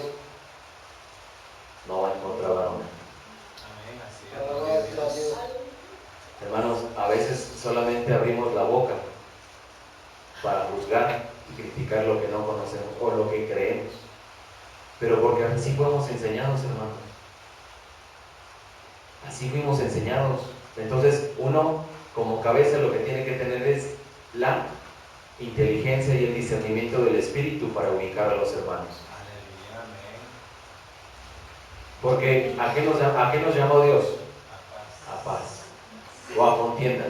no va a encontrar varón. Amén, así es. Gloria a Dios. Hermanos, a veces solamente abrimos la boca para juzgar y criticar lo que no conocemos o lo que creemos. Pero porque así fuimos enseñados, hermanos. Así fuimos enseñados. Entonces, uno, como cabeza, lo que tiene que tener es la inteligencia y el discernimiento del Espíritu para ubicar a los hermanos. Aleluya, amén. Porque ¿a qué nos llamó Dios? A paz. A paz. O a contienda.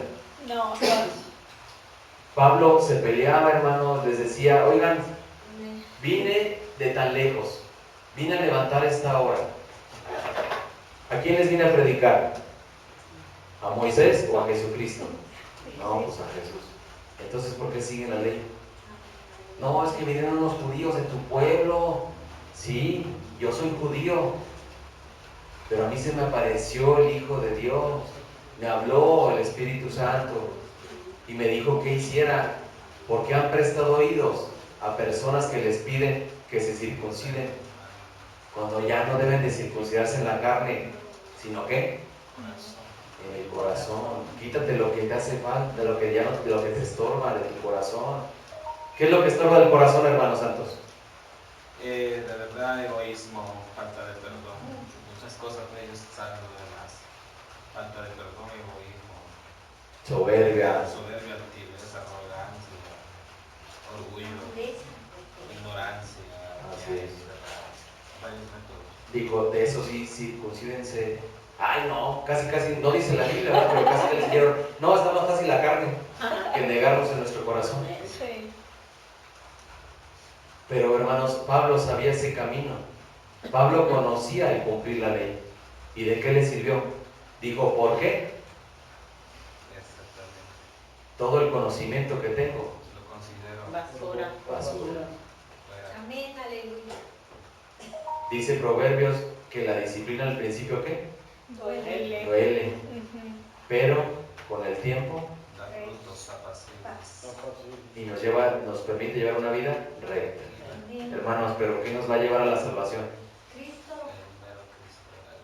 No, paz. Pablo se peleaba, hermanos, les decía, oigan, vine de tan lejos, vine a levantar esta hora. ¿A quién les vine a predicar? ¿A Moisés o a Jesucristo? No, pues a Jesús. Entonces, ¿por qué siguen la ley? No, es que vinieron unos judíos de tu pueblo. Sí, yo soy judío, pero a mí se me apareció el Hijo de Dios, me habló el Espíritu Santo y me dijo que hiciera, porque han prestado oídos a personas que les piden que se circunciden, cuando ya no deben de circuncidarse en la carne, sino que en el corazón. Quítate lo que te hace falta, de lo que te estorba de tu corazón. ¿Qué es lo que estorba del corazón, hermanos santos? De verdad, egoísmo, falta de perdón. Muchas cosas de ellos salen de demás. Falta de perdón, egoísmo. Soberbia. Soberbia, altivez, arrogancia, orgullo, ignorancia. Así es. Varios métodos. Dijo, de eso sí, circuncídense. Ay, no, casi, no dice la Biblia, ¿verdad? Pero casi les dijeron, no, está más fácil la carne que negarnos en nuestro corazón. Sí. Pero hermanos, Pablo sabía ese camino. Pablo conocía el cumplir la ley. ¿Y de qué le sirvió? Dijo, ¿por qué? Exactamente. Todo el conocimiento que tengo. Lo considero Basura. Basura. fuera. Amén, aleluya. Dice Proverbios que la disciplina al principio, ¿qué? Duele. Duele. Ujú. Pero con el tiempo Da frutos apacibles. y nos permite llevar una vida recta. Amén. Hermanos, ¿pero qué nos va a llevar a la salvación? Cristo. El mero Cristo de la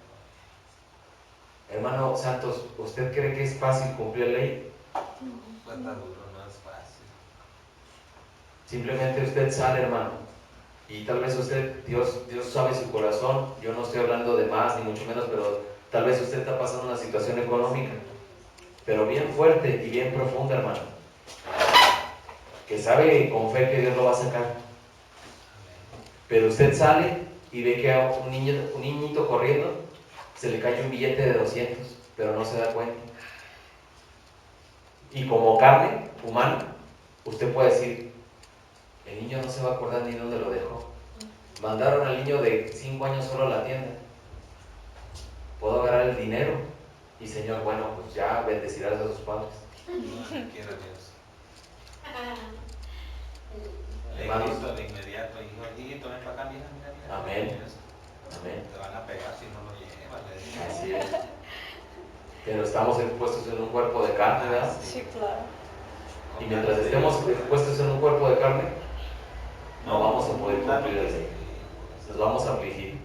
gloria. Hermano Santos, ¿usted cree que es fácil cumplir la ley? Cuesta duro, no es fácil. Simplemente usted sale, hermano. Y tal vez usted, Dios sabe su corazón. Yo no estoy hablando de más, ni mucho menos, pero tal vez usted está pasando una situación económica, pero bien fuerte y bien profunda, hermano. Que sabe con fe que Dios lo va a sacar. Pero usted sale y ve que a un niñito corriendo se le cae un billete de 200, pero no se da cuenta. Y como carne humana, usted puede decir, el niño no se va a acordar ni dónde lo dejó. Mandaron al niño de 5 años solo a la tienda. Puedo agarrar el dinero y Señor, bueno, pues ya bendecirás a sus padres. No quiera Dios. Hermanos. Cristo de inmediato, hijito, ven para acá, mira. Amén. Amén. Te van a pegar si no lo llevas. le digo. Así es. Pero estamos expuestos en un cuerpo de carne, ¿verdad? Sí, claro. Y mientras estemos expuestos en un cuerpo de carne, no vamos a poder cumplir la ley. Nos vamos a afligir.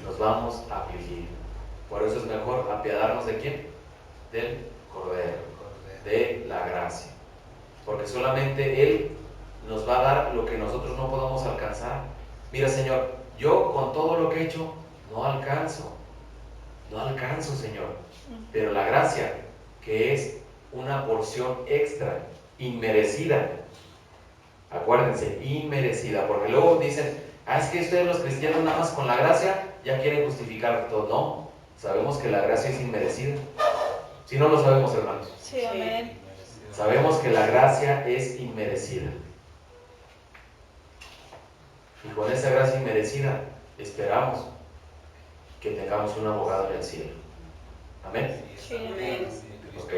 Nos vamos a afligir. Por eso es mejor apiadarnos de quién? Del Cordero, de la gracia. Porque solamente Él nos va a dar lo que nosotros no podamos alcanzar. Mira, Señor, yo con todo lo que he hecho no alcanzo, Señor. Pero la gracia, que es una porción extra, inmerecida. Acuérdense, inmerecida, porque luego dicen, es que ustedes los cristianos nada más con la gracia ya quieren justificar todo. No, sabemos que la gracia es inmerecida. Si no lo sabemos, hermanos. Sí, amén. Sabemos que la gracia es inmerecida. Y con esa gracia inmerecida esperamos que tengamos un abogado en el cielo. Amén. Sí, amén. Ok.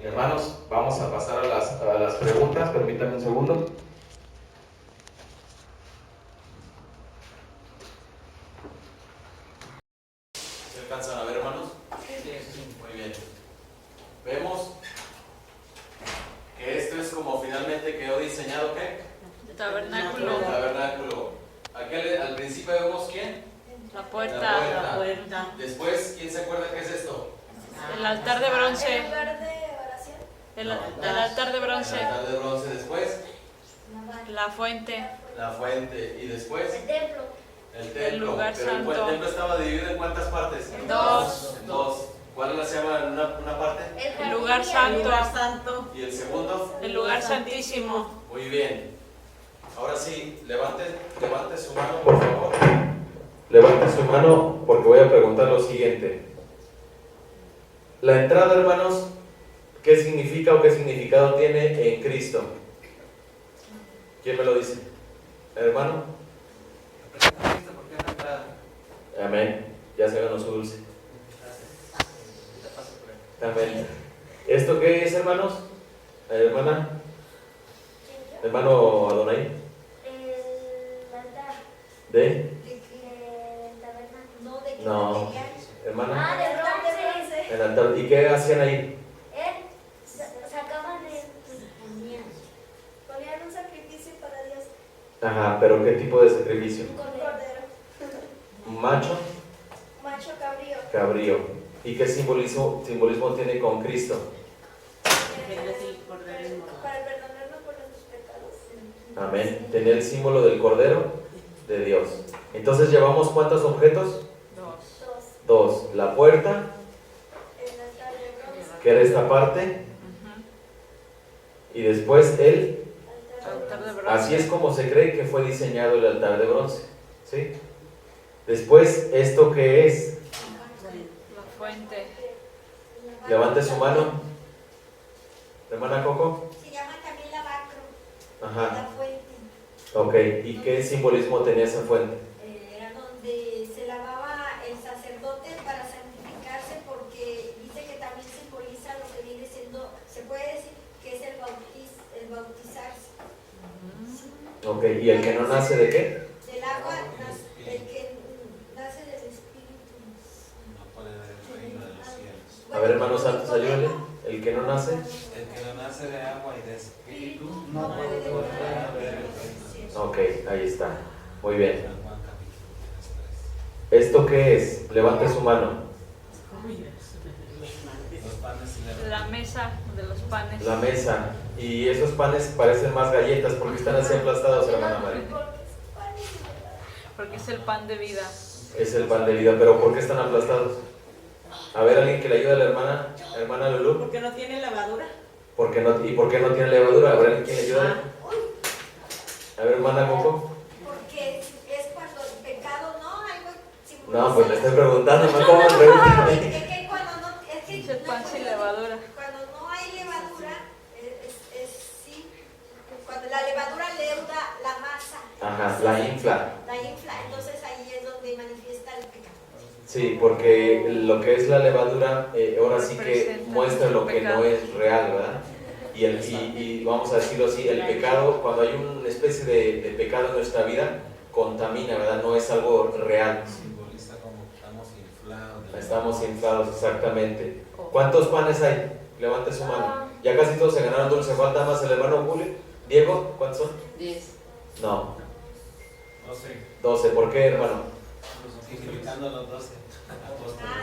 Hermanos, vamos a pasar a las preguntas. Permítanme un segundo. ¿Se alcanzan a ver, hermanos? Muy bien. Vemos que esto es como finalmente quedó diseñado, ¿qué? Tabernáculo. El tabernáculo. Al principio vemos quién. La puerta. La puerta. Después, ¿quién se acuerda qué es esto? El altar de bronce. ¿El lugar de oración? El altar de bronce. El altar de bronce. Después, La fuente. la fuente. Y después, El templo. el templo. El lugar Pero santo. el templo estaba dividido en ¿cuántas partes? Dos. En dos. ¿Cuál la se llama una parte? El lugar santo. Santo. ¿Y el segundo? El lugar santísimo. Muy bien. Ahora sí, levante su mano, por favor. Levante su mano porque voy a preguntar lo siguiente. La entrada, hermanos, ¿qué significa o qué significado tiene en Cristo? ¿Quién me lo dice? ¿Hermano? Amén. Ya se ganó su dulce. Amén. ¿Esto qué es, hermanos? Hermana. Hermano Adonai. El altar. ¿De? ¿De qué tabernáculo? No, ¿de qué No. material? Hermana. Ah, de bronce. El altar. ¿Y qué hacían ahí? Sacaban ponían un sacrificio para Dios. Ajá, pero ¿qué tipo de sacrificio? Un cordero. Macho, Macho cabrío. cabrío. ¿Y qué simbolismo tiene con Cristo? Para perdonarnos por nuestros pecados. Amén. Tenía el símbolo del Cordero de Dios. Entonces llevamos ¿cuántos objetos? Dos. Dos. La puerta, El altar de bronce. que era esta parte, y después el... Altar de bronce. Así es como se cree que fue diseñado el altar de bronce. ¿Sí? Después, ¿esto qué es? La fuente. Levante su mano. Hermana Coco. Se llama también lavacro. Ajá. La fuente. Ok. ¿Y qué simbolismo tenía esa fuente? Era donde se lavaba el sacerdote para santificarse, porque dice que también simboliza lo que viene siendo, se puede decir que es el bautizarse. Ok. ¿Y el que no nace de qué? Del agua, el que nace del Espíritu. No puede ver el reino de los cielos. A ver, hermanos santos, ayúdenle. El que no nace. El que no nace de agua y de espíritu No puede ver el ver. reino de los cielos. Ok, ahí está. Muy bien. San Juan capítulo 3. ¿Esto qué es? Levante su mano. Los panes y La mesa de los panes. La mesa. Y esos panes parecen más galletas porque están así aplastados, hermana María. Porque es el pan de vida. Es el pan de vida, pero ¿por qué están aplastados? A ver, alguien que le ayude a la hermana Lulú. Porque no tiene lavadura. ¿Y por qué no tiene levadura? A ver, alguien que le ayude. A ver, hermana Coco. Porque es cuando el pecado, ¿no? Algo simboliza. No, pues le estoy preguntando, no como me preguntan a mí. Es que cuando no, es que Es el pan no sin puede- levadura. Cuando no hay levadura, sí, cuando la levadura leuda la masa. Ajá, la infla. La infla, entonces ahí es donde manifiesta el pecado. Sí, porque lo que es la levadura ahora sí que Representa muestra lo nuestro que no pecado. es real, ¿verdad? y vamos a decirlo así, el pecado, cuando hay una especie de pecado en nuestra vida, contamina, ¿verdad? No es algo real. Simboliza como que estamos inflados. Estamos inflados, exactamente. ¿Cuántos panes hay? Levante su mano. Ya casi todos se ganaron dulce. Falta más el hermano Julio. Diego, ¿cuántos son? 10. No, No sé. 12. ¿Por qué, hermano? Significando los 12 apóstoles.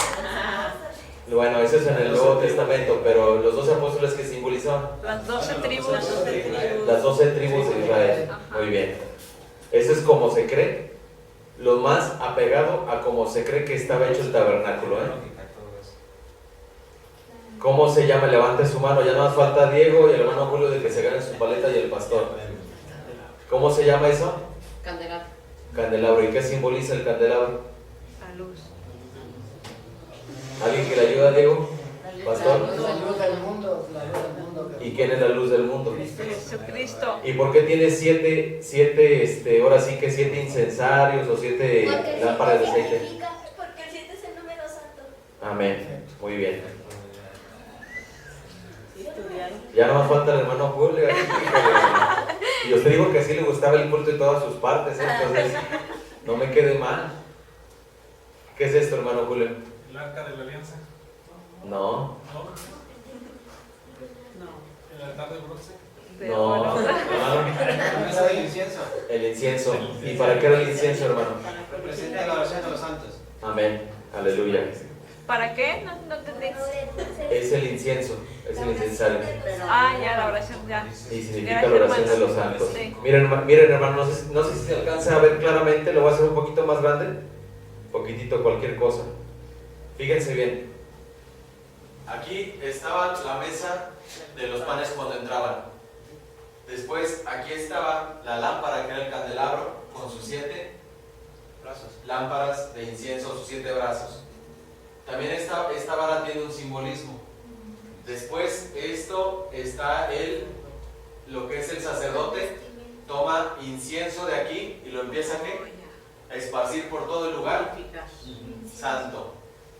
Bueno, eso es en el Nuevo Testamento, pero los 12 apóstoles que simbolizaban Las 12 tribus. las 12 tribus de Israel. Muy bien. Eso es como se cree, lo más apegado a como se cree que estaba hecho el tabernáculo, ¿eh? Lógica, todo eso. ¿Cómo se llama? Levante su mano. Ya no más falta Diego y el hermano Julio de que se ganen su paleta y el pastor. ¿Cómo se llama eso? Candelabro. Candelabro. ¿Y qué simboliza el candelabro? La luz. ¿Alguien que le ayuda a Diego? Pastor. La luz del mundo, la luz del mundo. ¿Y quién es la luz del mundo? Jesucristo. ¿Y por qué tiene ahora sí que 7 incensarios o 7 lámparas de aceite? Porque el 7 es el número santo. Amén. Muy bien. Ya no más falta el hermano Julio. Y usted dijo que sí le gustaba el culto en todas sus partes, ¿eh? Entonces no me quede mal. ¿Qué es esto, hermano Julio? El arca de la alianza. No, ¿No? El altar de bronce. no, hermano. ¿Ese es el incienso? El incienso. ¿Y para qué era el incienso, hermano? Representa la oración de los santos. Amén. Aleluya. ¿Para qué? No entendí. Es el incienso, es el incensario. Ah, ya, la oración, ya. Y significa la oración de los santos. Sí. Miren, hermano, no sé si se alcanza a ver claramente, lo voy a hacer un poquito más grande, un poquitito cualquier cosa. Fíjense bien. Aquí estaba la mesa de los panes cuando entraban. Después aquí estaba la lámpara que era el candelabro con sus 7 lámparas de incienso, sus 7 brazos. También esta vara tiene un simbolismo. Después esto está lo que es el sacerdote, toma incienso de aquí y lo empieza a esparcir por todo el lugar santo.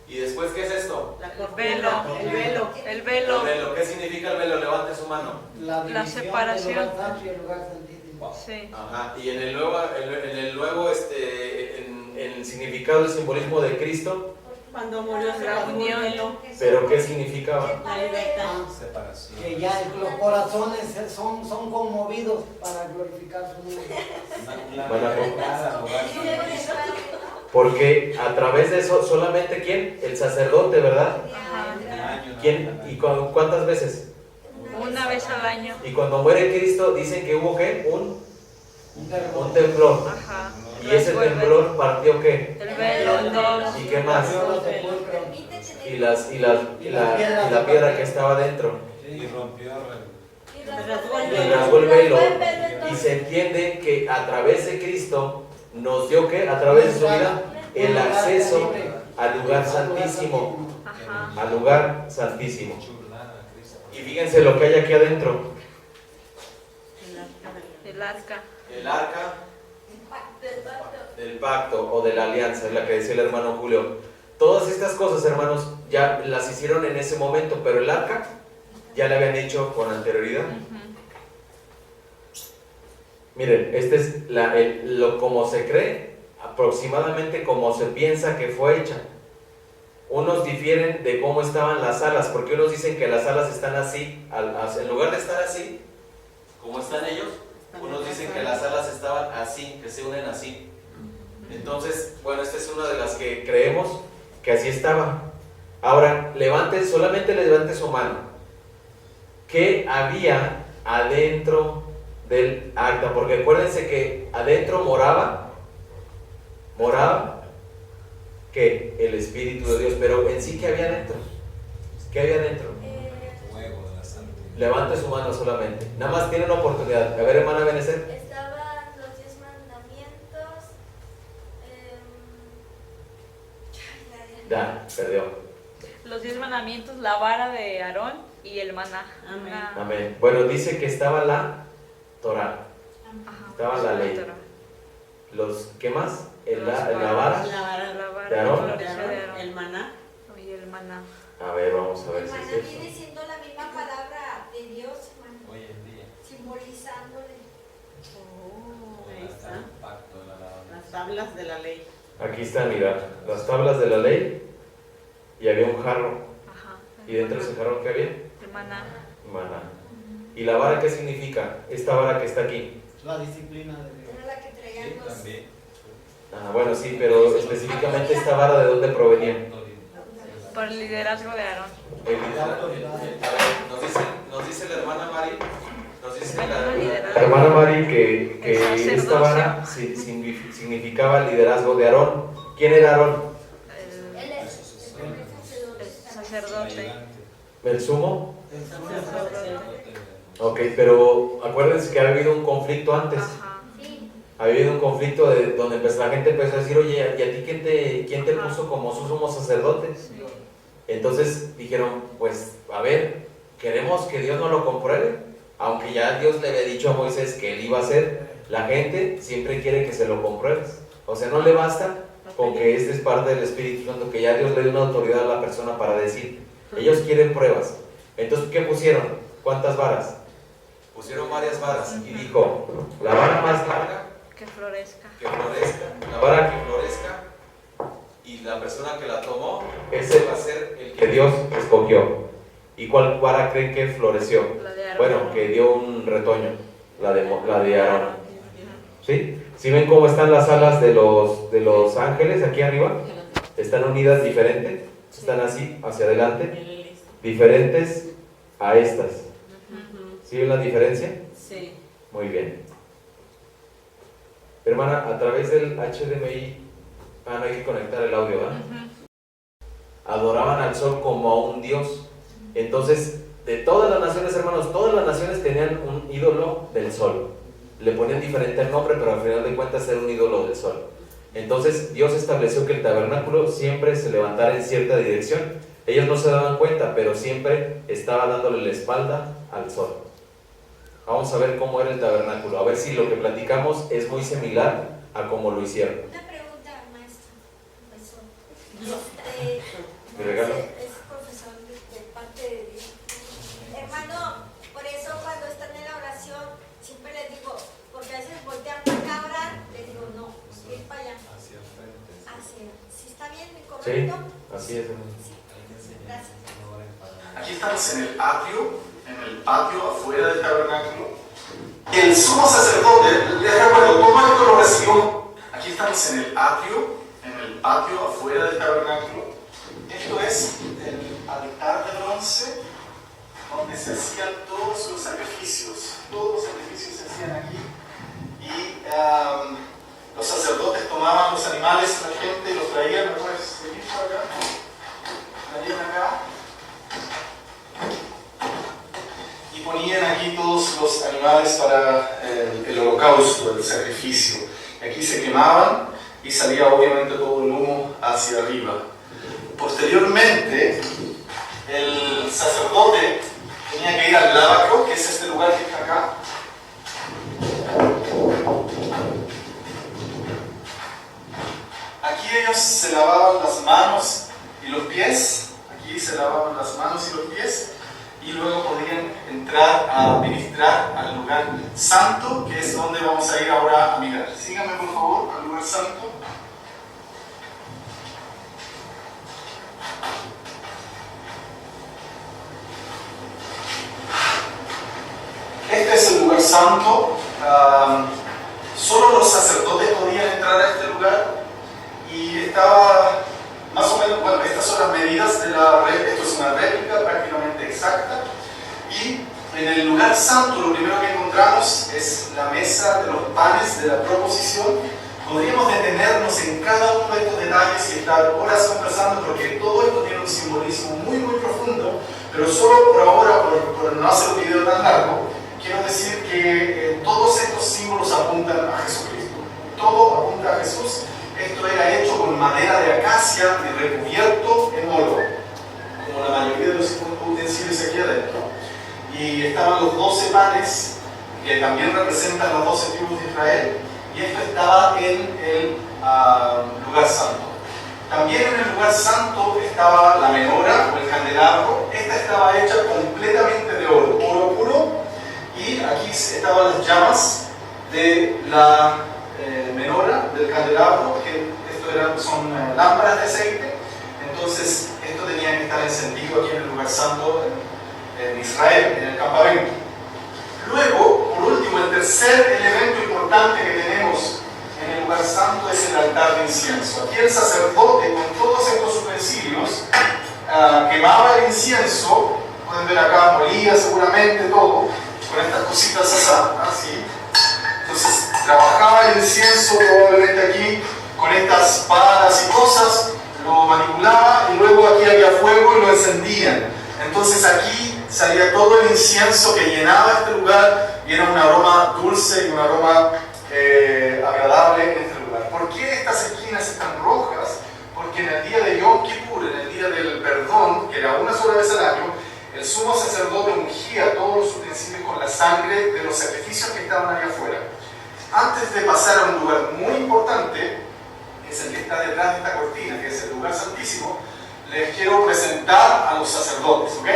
Y después, ¿qué es esto? El velo. El velo. El velo. El velo. ¿Qué significa el velo? Levante su mano. La separación. del lugar santo y el lugar santísimo. Sí. Ajá. Y en el nuevo en el significado del simbolismo de Cristo, Cuando murió se La rasgó el unión. velo. ¿pero qué significaba? La libertad. Separación. Que ya los corazones son conmovidos para glorificar su nombre. Porque a través de eso, solamente ¿quién? El sacerdote, ¿verdad? ¿Quién? ¿Y cuántas veces? Una vez al año. Y cuando muere Cristo, dicen que hubo ¿qué? Un temblor. Ajá. Y ese temblor partió ¿qué? El velo en dos. ¿Y qué más? Permítete Y la piedra que estaba dentro. Y rompió Y rasgó el velo. Y se entiende que a través de Cristo nos dio ¿qué? A través de su vida el acceso al lugar santísimo. Ajá. Al lugar santísimo. Y fíjense lo que hay aquí adentro. El arca. El arca del pacto o de la alianza, es la que decía el hermano Julio. Todas estas cosas, hermanos, ya las hicieron en ese momento, pero el arca ya la habían hecho con anterioridad. Miren, este es como se cree, aproximadamente como se piensa que fue hecha. Unos difieren de cómo estaban las alas, porque unos dicen que las alas están así, en lugar de estar así, como están ellos, unos dicen que las alas estaban así, que se unen así. Entonces, bueno, esta es una de las que creemos que así estaba. Ahora, solamente levante su mano. ¿Qué había adentro del arca? Porque acuérdense que adentro moraba ¿qué? El Espíritu de Dios. Pero en sí, ¿qué había adentro? ¿Qué había adentro? fuego de la santidad. Levante su mano solamente. Nada más tiene una oportunidad. A ver, hermana Benecer. Estaban los 10 mandamientos. Ya, perdió. Los 10 mandamientos, la vara de Aarón y el maná. Amén. Amén. Bueno, dice que estaba la Torah. Ajá. Estaba la ley. ¿Qué más? La vara. La vara La vara ¿De Aarón? de Aarón. el maná. Y el maná. A ver, vamos a ver El si maná es eso. viene siendo la misma palabra de Dios, hermano. simbolizándole. Ahí está. Las tablas de la ley. Aquí está, mira, las tablas de la ley y había un jarro. Ajá. ¿Y dentro de ese jarro qué había? El maná. Maná. ¿Y la vara qué significa? Esta vara que está aquí. La disciplina de Dios. Era la que traían los... Ah, bueno, sí, pero específicamente esta vara, ¿de dónde provenía? Por el liderazgo de Aarón. Nos dice la hermana Mari, La hermana Mari que El sacerdocio. esta vara significaba el liderazgo de Aarón. ¿Quién era Aarón? Él es el primer El sacerdote. sacerdote. ¿El sumo? Ok, pero acuérdense que había habido un conflicto antes. Ajá. Sí. Había habido un conflicto donde la gente empezó a decir, oye, ¿y a ti quién te puso como su sumo sacerdote? Entonces dijeron, pues, a ver, queremos que Dios nos lo compruebe. Aunque ya Dios le había dicho a Moisés que él iba a hacer, la gente siempre quiere que se lo compruebes. O sea, no le basta con que este es parte del Espíritu Santo, que ya Dios le dé una autoridad a la persona para decir. Ellos quieren pruebas. Entonces, ¿qué pusieron? ¿Cuántas varas? Pusieron varias varas y dijo, la vara más larga Que florezca. que florezca, la vara que florezca, y la persona que la tomó, ese va a ser el que Dios escogió. ¿Y cuál vara creen que floreció? La de Aarón. Bueno, que dio un retoño, la de Aarón. ¿Sí? ¿Sí ven cómo están las alas de los ángeles aquí arriba? Están unidas diferente, están así, hacia adelante, diferentes a estas. ¿Sí ven la diferencia? Sí. Muy bien. Hermana, a través del HDMI, no hay que conectar el audio, ¿verdad? Adoraban al sol como a un dios. Entonces, de todas las naciones, hermanos, todas las naciones tenían un ídolo del sol. Le ponían diferente nombre, pero al final de cuentas era un ídolo del sol. Entonces, Dios estableció que el tabernáculo siempre se levantara en cierta dirección. Ellos no se daban cuenta, pero siempre estaba dándole la espalda al sol. Vamos a ver cómo era el tabernáculo, a ver si lo que platicamos es muy similar a cómo lo hicieron. Una pregunta, maestro, profesor. Mi regalo. Es profesor de parte de Dios. Hermano, por eso cuando están en la oración, siempre les digo, porque a veces voltean para acá a orar, les digo, no, ir para allá. Hacia el frente. Hacia. ¿Sí está bien, Sí, correcto? así es, hermano. Sí. Gracias. Aquí estamos en el patio afuera del tabernáculo. El sumo sacerdote, les recuerdo, todo esto lo recibió. Aquí estamos en el patio afuera del tabernáculo. Esto es el altar de bronce, donde se hacían todos los sacrificios. Todos los sacrificios se hacían aquí. Y los sacerdotes tomaban los animales, la gente los traían. ¿Me puedes seguir por acá? Traían acá. Y ponían aquí todos los animales para el holocausto, el sacrificio. Aquí se quemaban y salía obviamente todo el humo hacia arriba. Posteriormente, el sacerdote tenía que ir al lavacro, que es este lugar que está acá. Aquí ellos se lavaban las manos y los pies. Aquí se lavaban las manos y los pies. Y luego podían entrar a ministrar al lugar santo, que es donde vamos a ir ahora a mirar. Síganme por favor al lugar santo. Este es el lugar santo. Solo los sacerdotes podían entrar a este lugar y estaba más o menos, bueno, estas son las medidas de la réplica. Esto es una réplica prácticamente exacta. Y en el lugar santo lo primero que encontramos es la mesa de los panes de la proposición. Podríamos detenernos en cada uno de estos detalles y estar horas conversando, porque todo esto tiene un simbolismo muy muy profundo, pero solo por ahora, por no hacer un video tan largo, quiero decir que todos estos símbolos apuntan a Jesucristo. Todo apunta a Jesús. Esto era hecho con madera de acacia y recubierto en oro, como la mayoría de los utensilios aquí adentro. Y estaban los 12 panes, que también representan las 12 tribus de Israel, y esto estaba en el lugar santo. También en el lugar santo estaba la menorá o el candelabro. Esta estaba hecha completamente de oro, oro puro, y aquí estaban las llamas de la menora, del candelabro, que son lámparas de aceite. Entonces esto tenía que estar encendido aquí en el lugar santo en Israel, en el campamento. Luego, por último, el tercer elemento importante que tenemos en el lugar santo es el altar de incienso. Aquí el sacerdote, con todos estos utensilios, quemaba el incienso. Pueden ver acá, molía seguramente todo, con estas cositas así. Entonces, trabajaba el incienso probablemente aquí, con estas varas y cosas, lo manipulaba y luego aquí había fuego y lo encendían. Entonces aquí salía todo el incienso que llenaba este lugar y era un aroma dulce y un aroma agradable en este lugar. ¿Por qué estas esquinas están rojas? Porque en el día de Yom Kippur, en el día del perdón, que era una sola vez al año, el sumo sacerdote ungía todos los utensilios con la sangre de los sacrificios que estaban allá afuera. Antes de pasar a un lugar muy importante, que es el que está detrás de esta cortina, que es el lugar santísimo, les quiero presentar a los sacerdotes, ¿ok?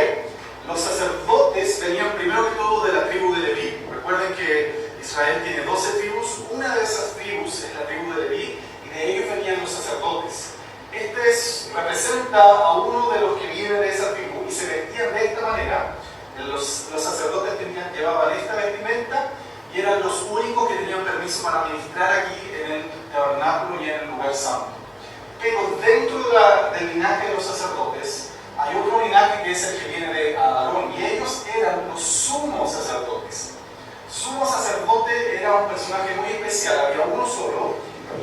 Los sacerdotes venían primero que todo de la tribu de Leví. Recuerden que Israel tiene 12 tribus, una de esas tribus es la tribu de Leví, y de ellos venían los sacerdotes. Este representa a uno de los que viene de esa tribu y se vestían de esta manera. Los sacerdotes llevaban esta vestimenta y eran los únicos que tenían permiso para ministrar aquí en el tabernáculo y en el lugar santo. Pero dentro del linaje de los sacerdotes hay otro linaje que es el que viene de Aarón, y ellos eran los sumos sacerdotes. Sumo sacerdote era un personaje muy especial, había uno solo,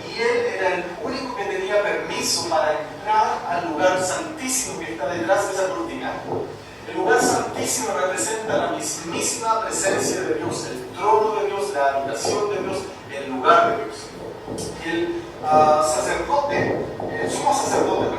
y él era el único que tenía permiso para entrar al lugar santísimo que está detrás de esa cortina. El lugar santísimo representa la mismísima presencia de Dios, el trono de Dios, la habitación de Dios, el lugar de Dios. El sumo sacerdote,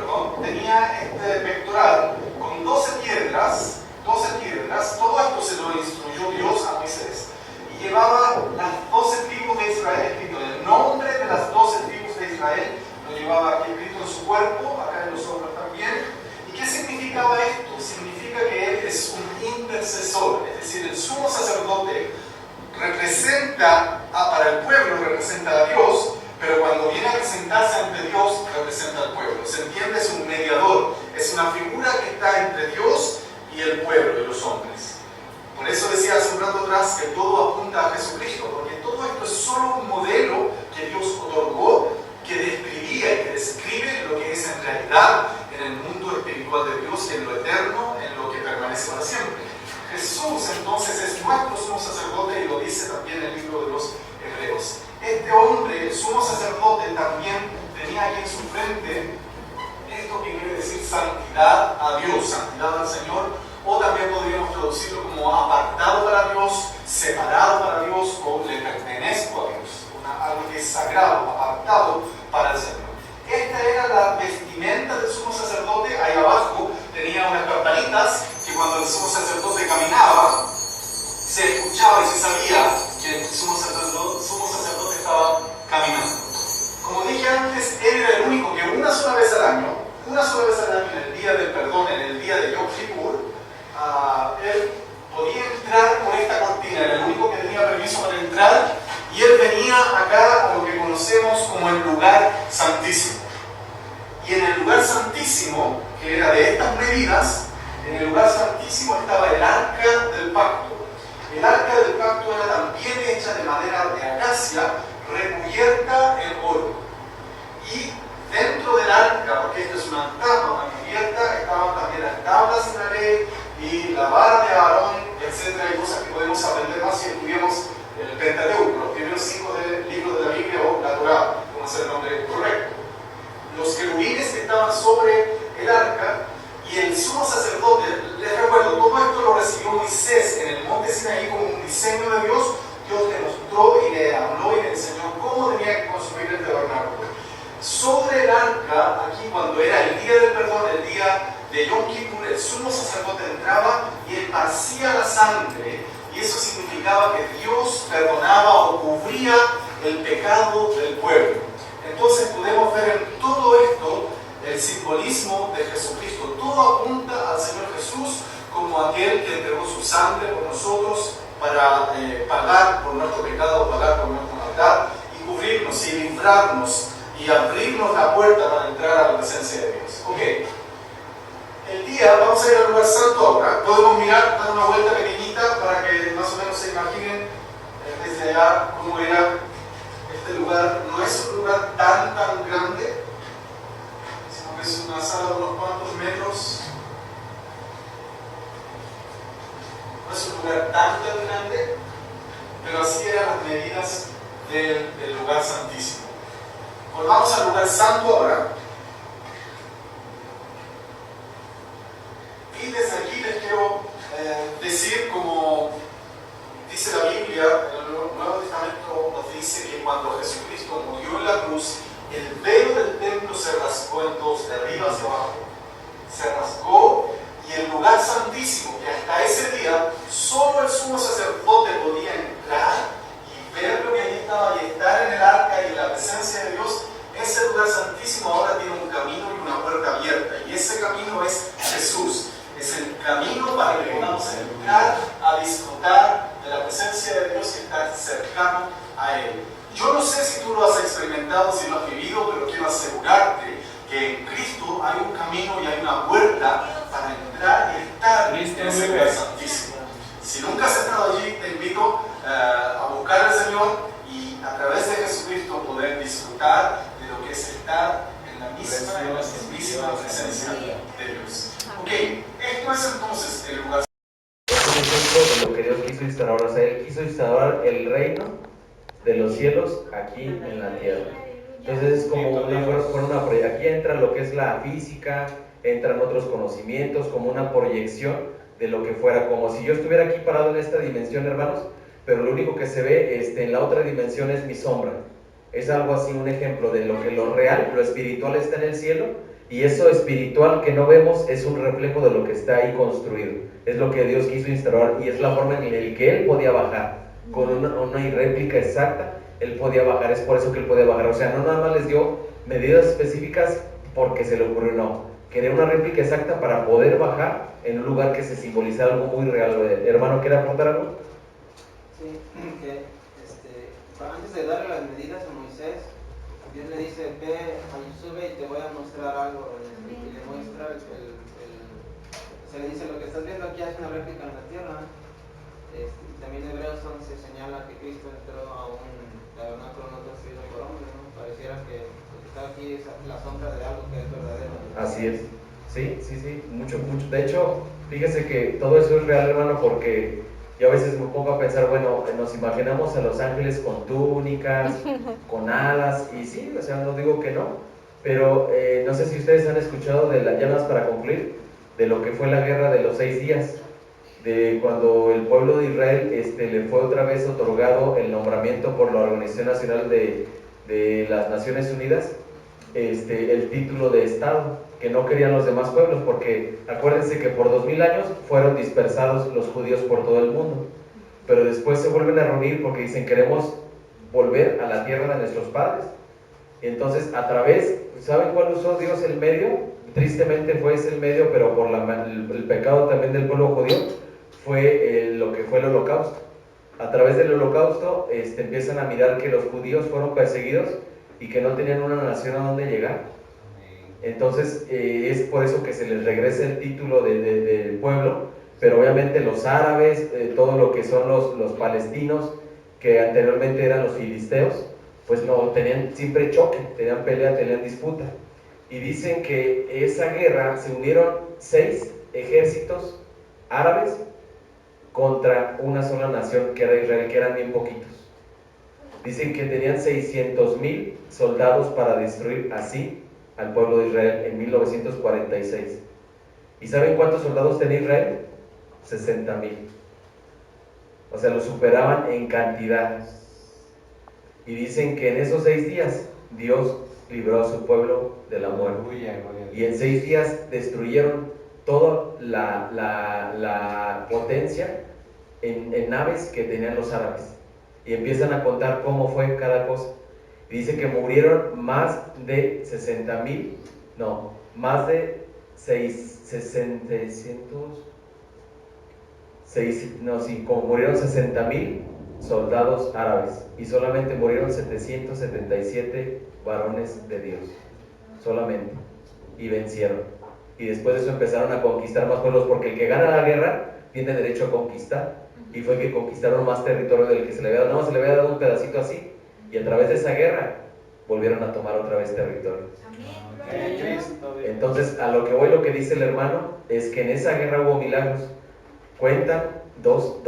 tenía este pectoral con 12 piedras, todo esto se lo instruyó Dios a Moisés, y llevaba las 12 tribus de Israel escrito, el nombre de las 12 tribus de Israel lo llevaba aquí escrito en su cuerpo, acá en los hombros también. ¿Y qué significaba esto? Significa que él es un intercesor, es decir, el sumo sacerdote representa para el pueblo, representa a Dios, pero cuando viene a presentarse ante Dios, representa al pueblo. Se entiende, es un mediador, es una figura que está entre Dios y el pueblo de los hombres. Por eso decía hace un rato atrás que todo apunta a Jesucristo, porque todo esto es solo un modelo que Dios otorgó, que describía y que describe lo que es en realidad en el mundo espiritual de Dios, en lo eterno, en lo que permanece para siempre. Jesús entonces es nuestro sumo sacerdote, y lo dice también el libro de los Hebreos. Este hombre, el sumo sacerdote, también tenía aquí en su frente esto que quiere decir santidad a Dios, santidad al Señor, o también podríamos traducirlo como apartado para Dios, separado para Dios, o le pertenezco a Dios, algo que es sagrado, apartado para el Señor. Esta era la vestimenta del sumo sacerdote. Ahí abajo tenía unas campanitas que cuando el sumo sacerdote caminaba se escuchaba y se sabía que el sumo sacerdote estaba caminando. Como dije antes, él era el único que una sola vez al año, en el día del perdón, en el día de Yom Kippur, él podía entrar por esta cortina, era el único que tenía permiso para entrar, y él venía acá a lo que conocemos como el lugar santísimo. Y en el lugar santísimo, que era de estas medidas, en el lugar santísimo estaba el arca del pacto. El arca del pacto era también hecha de madera de acacia, recubierta en oro. Y dentro del arca, porque esto es una tapa cubierta, estaban también las tablas de la ley y la vara de Aarón, etc. Hay cosas que podemos aprender más si estudiamos el Pentateuco, los primeros 5 libros de la Biblia, o la Torá, como es el nombre correcto. Los querubines que estaban sobre el arca, y el sumo sacerdote, les recuerdo, todo esto lo recibió Moisés en el monte Sinaí como un diseño de Dios. Dios le mostró y le habló y le enseñó cómo tenía que construir el tabernáculo. Sobre el arca, aquí cuando era el día del perdón, el día de Yom Kippur, el sumo sacerdote entraba y esparcía la sangre, y eso significaba que Dios perdonaba o cubría el pecado del pueblo. Entonces podemos ver en todo esto el simbolismo de Jesucristo. Todo apunta al Señor Jesús como aquel que entregó su sangre por nosotros para pagar por nuestro pecado, pagar por nuestra maldad y cubrirnos y librarnos y abrirnos la puerta para entrar a la presencia de Dios. Ok, el día, vamos a ir al lugar santo ahora. Podemos mirar, dar una vuelta pequeñita para que más o menos se imaginen desde allá cómo era este lugar. No es un lugar tan grande, sino que es una sala de unos cuantos metros. No es un lugar tan grande, pero así eran las medidas del lugar santísimo. Volvamos al lugar santo ahora. Y desde aquí les quiero decir, como dice la Biblia, en el Nuevo Testamento nos dice que cuando Jesucristo murió en la cruz, el velo del templo se rasgó en dos, de arriba hacia abajo. Se rasgó y el lugar santísimo, que hasta ese día solo el sumo sacerdote podía entrar y ver lo que allí estaba y estar en el arca y en la presencia de Dios, ese lugar santísimo ahora tiene un camino y una puerta abierta, y ese camino es Jesús. Es el camino para que podamos entrar a disfrutar de la presencia de Dios y estar cercano a Él. Yo no sé si tú lo has experimentado, si lo has vivido, pero quiero asegurarte que en Cristo hay un camino y hay una puerta para entrar y estar en ese lugar santísimo. Si nunca has estado allí, te invito a buscar al Señor y a través de Jesucristo poder disfrutar de lo que es estar en la misma presencia de Dios. Ok, esto es entonces el lugar. Es un ejemplo de lo que Dios quiso instaurar. O sea, Él quiso instaurar el reino de los cielos aquí en la tierra. Entonces es como una proyección. Aquí entra lo que es la física, entran otros conocimientos, como una proyección de lo que fuera, como si yo estuviera aquí parado en esta dimensión, hermanos, pero lo único que se ve en la otra dimensión es mi sombra. Es algo así, un ejemplo de lo que lo real, lo espiritual está en el cielo, y eso espiritual que no vemos es un reflejo de lo que está ahí construido. Es lo que Dios quiso instaurar, y es la forma en la que Él podía bajar, con una réplica exacta. Él podía bajar, es por eso que Él podía bajar. O sea, no nada más les dio medidas específicas porque se le ocurrió, no. Quería una réplica exacta para poder bajar en un lugar que se simbolizara algo muy real. Hermano, ¿quiere aportar algo? Sí, que antes de darle las medidas a Moisés, Dios le dice, ve, sube y te voy a mostrar algo. Y le muestra, se le dice, lo que estás viendo aquí es una réplica en la tierra. También en Hebreos 11 señala que Cristo entró a un tabernáculo no construido por hombres, ¿no? Pareciera que lo que está aquí es la sombra de algo que es verdadero. Así es. Sí, mucho. De hecho, fíjese que todo eso es real, hermano, porque yo a veces me pongo a pensar, bueno, nos imaginamos a los ángeles con túnicas, con alas, y sí, o sea, no digo que no, pero no sé si ustedes han escuchado ya más para concluir, de lo que fue la guerra de los 6 días, de cuando el pueblo de Israel le fue otra vez otorgado el nombramiento por la Organización Nacional de las Naciones Unidas, el título de Estado, que no querían los demás pueblos, porque acuérdense que por 2000 años fueron dispersados los judíos por todo el mundo, pero después se vuelven a reunir porque dicen, queremos volver a la tierra de nuestros padres. Y entonces a través, ¿saben cuál usó Dios el medio? Tristemente fue ese el medio, pero por el pecado también del pueblo judío, fue lo que fue el holocausto. A través del holocausto empiezan a mirar que los judíos fueron perseguidos y que no tenían una nación a donde llegar. Entonces es por eso que se les regresa el título del pueblo, pero obviamente los árabes, todo lo que son los palestinos, que anteriormente eran los filisteos, pues no, tenían siempre choque, tenían pelea, tenían disputa. Y dicen que esa guerra se unieron 6 ejércitos árabes contra una sola nación que era Israel, que eran bien poquitos. Dicen que tenían 600,000 soldados para destruir así al pueblo de Israel en 1946. ¿Y saben cuántos soldados tenía Israel? 60,000. O sea, lo superaban en cantidad. Y dicen que en esos 6 días Dios libró a su pueblo de la muerte. Y en 6 días destruyeron toda la potencia en naves que tenían los árabes. Y empiezan a contar cómo fue cada cosa. Dice que murieron más de 60,000, no, más de 600 murieron 60,000 soldados árabes y solamente murieron 777 varones de Dios, solamente, y vencieron. Y después de eso empezaron a conquistar más pueblos, porque el que gana la guerra tiene derecho a conquistar, y fue que conquistaron más territorio del que se le había dado. No, se le había dado un pedacito así, y a través de esa guerra volvieron a tomar otra vez territorio. Entonces, a lo que voy, lo que dice el hermano es que en esa guerra hubo milagros. Cuentan dos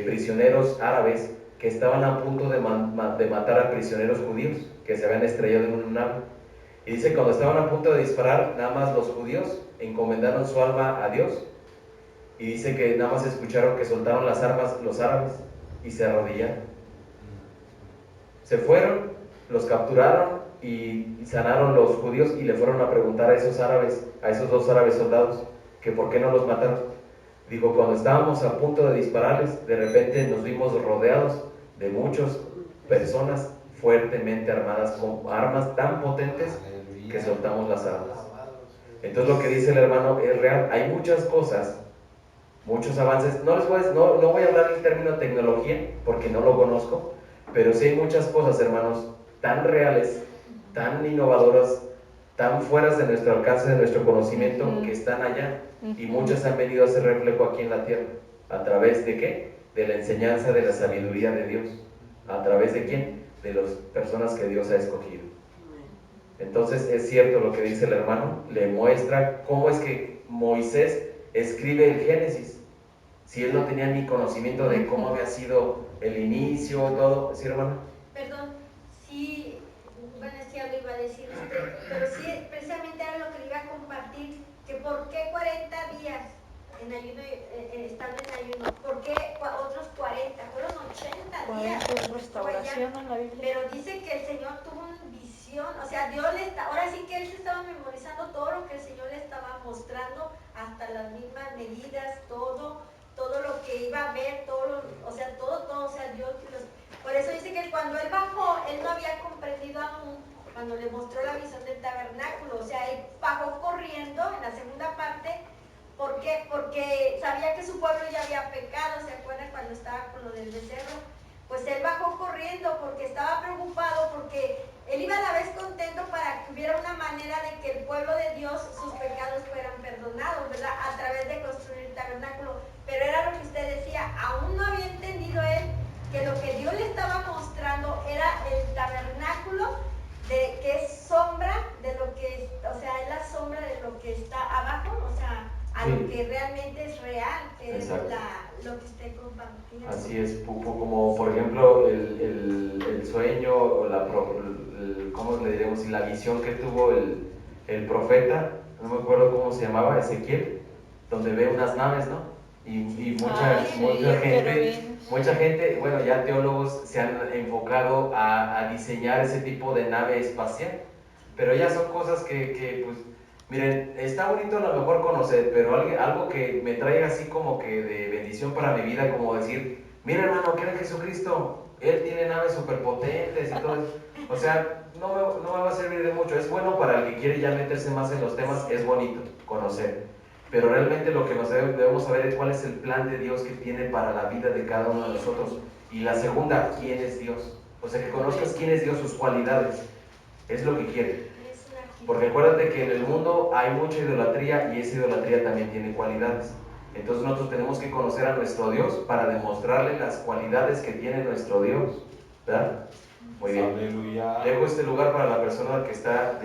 prisioneros árabes que estaban a punto de matar a prisioneros judíos que se habían estrellado en una nave. Y dice que cuando estaban a punto de disparar, nada más los judíos encomendaron su alma a Dios. Y dice que nada más escucharon que soltaron las armas los árabes y se arrodillaron. Se fueron, los capturaron y sanaron los judíos, y le fueron a preguntar a esos dos árabes soldados, que por qué no los mataron. Dijo, cuando estábamos a punto de dispararles, de repente nos vimos rodeados de muchas personas fuertemente armadas, con armas tan potentes que soltamos las armas. Entonces lo que dice el hermano es real. Hay muchas cosas, muchos avances. No voy a hablar del término tecnología porque no lo conozco, pero sí hay muchas cosas, hermanos, tan reales, tan innovadoras, tan fuera de nuestro alcance, de nuestro conocimiento, que están allá, y muchas han venido a hacer reflejo aquí en la tierra. ¿A través de qué? De la enseñanza de la sabiduría de Dios. ¿A través de quién? De las personas que Dios ha escogido. Entonces es cierto lo que dice el hermano, le muestra cómo es que Moisés escribe el Génesis, si él no tenía ni conocimiento de cómo había sido el inicio, todo. ¿Sí, hermano? Perdón, sí, bueno, sí algo iba a decir usted, pero sí, precisamente era lo que le iba a compartir, que por qué 40 días en ayuno, estando en ayuno, por qué otros 40, fueron 80 días. Es restauración en la Biblia. Pero dice que el Señor tuvo una visión, o sea, Dios ahora sí que él se estaba memorizando todo lo que el Señor le estaba mostrando, hasta las mismas medidas, todo lo que iba a ver, todo, o sea, Dios, por eso dice que cuando él bajó, él no había comprendido aún, cuando le mostró la visión del tabernáculo, o sea, él bajó corriendo en la segunda parte. ¿Por qué? Porque sabía que su pueblo ya había pecado, ¿se acuerdan cuando estaba con lo del becerro? Pues él bajó corriendo porque estaba preocupado, porque él iba a la vez contento para que hubiera una manera de que el pueblo de Dios, sus pecados fueran perdonados, ¿verdad? A través de construir el tabernáculo. Pero era lo que usted decía, aún no había entendido él que lo que Dios le estaba mostrando era el tabernáculo, que es sombra de lo que, o sea, es la sombra de lo que está abajo, o sea, a lo que realmente es real, que es lo que usted compartía. Así es, como por ejemplo el sueño, o ¿cómo le diremos? Y la visión que tuvo el profeta, no me acuerdo cómo se llamaba, Ezequiel, donde ve unas naves, ¿no? Y mucha gente, bueno, ya teólogos se han enfocado a diseñar ese tipo de nave espacial, pero ya son cosas que pues, miren, está bonito a lo mejor conocer, pero algo que me traiga así como que de bendición para mi vida, como decir, mira hermano, ¿qué es Jesucristo? Él tiene naves superpotentes y todo eso. O sea, no me va a servir de mucho. Es bueno para el que quiere ya meterse más en los temas, es bonito conocer. Pero realmente lo que nos debemos saber es cuál es el plan de Dios que tiene para la vida de cada uno de nosotros. Y la segunda, ¿quién es Dios? O sea, que conozcas quién es Dios, sus cualidades. Es lo que quiere. Porque acuérdate que en el mundo hay mucha idolatría, y esa idolatría también tiene cualidades. Entonces nosotros tenemos que conocer a nuestro Dios para demostrarle las cualidades que tiene nuestro Dios, ¿verdad? Muy bien. Aleluya. Dejo este lugar para la persona que está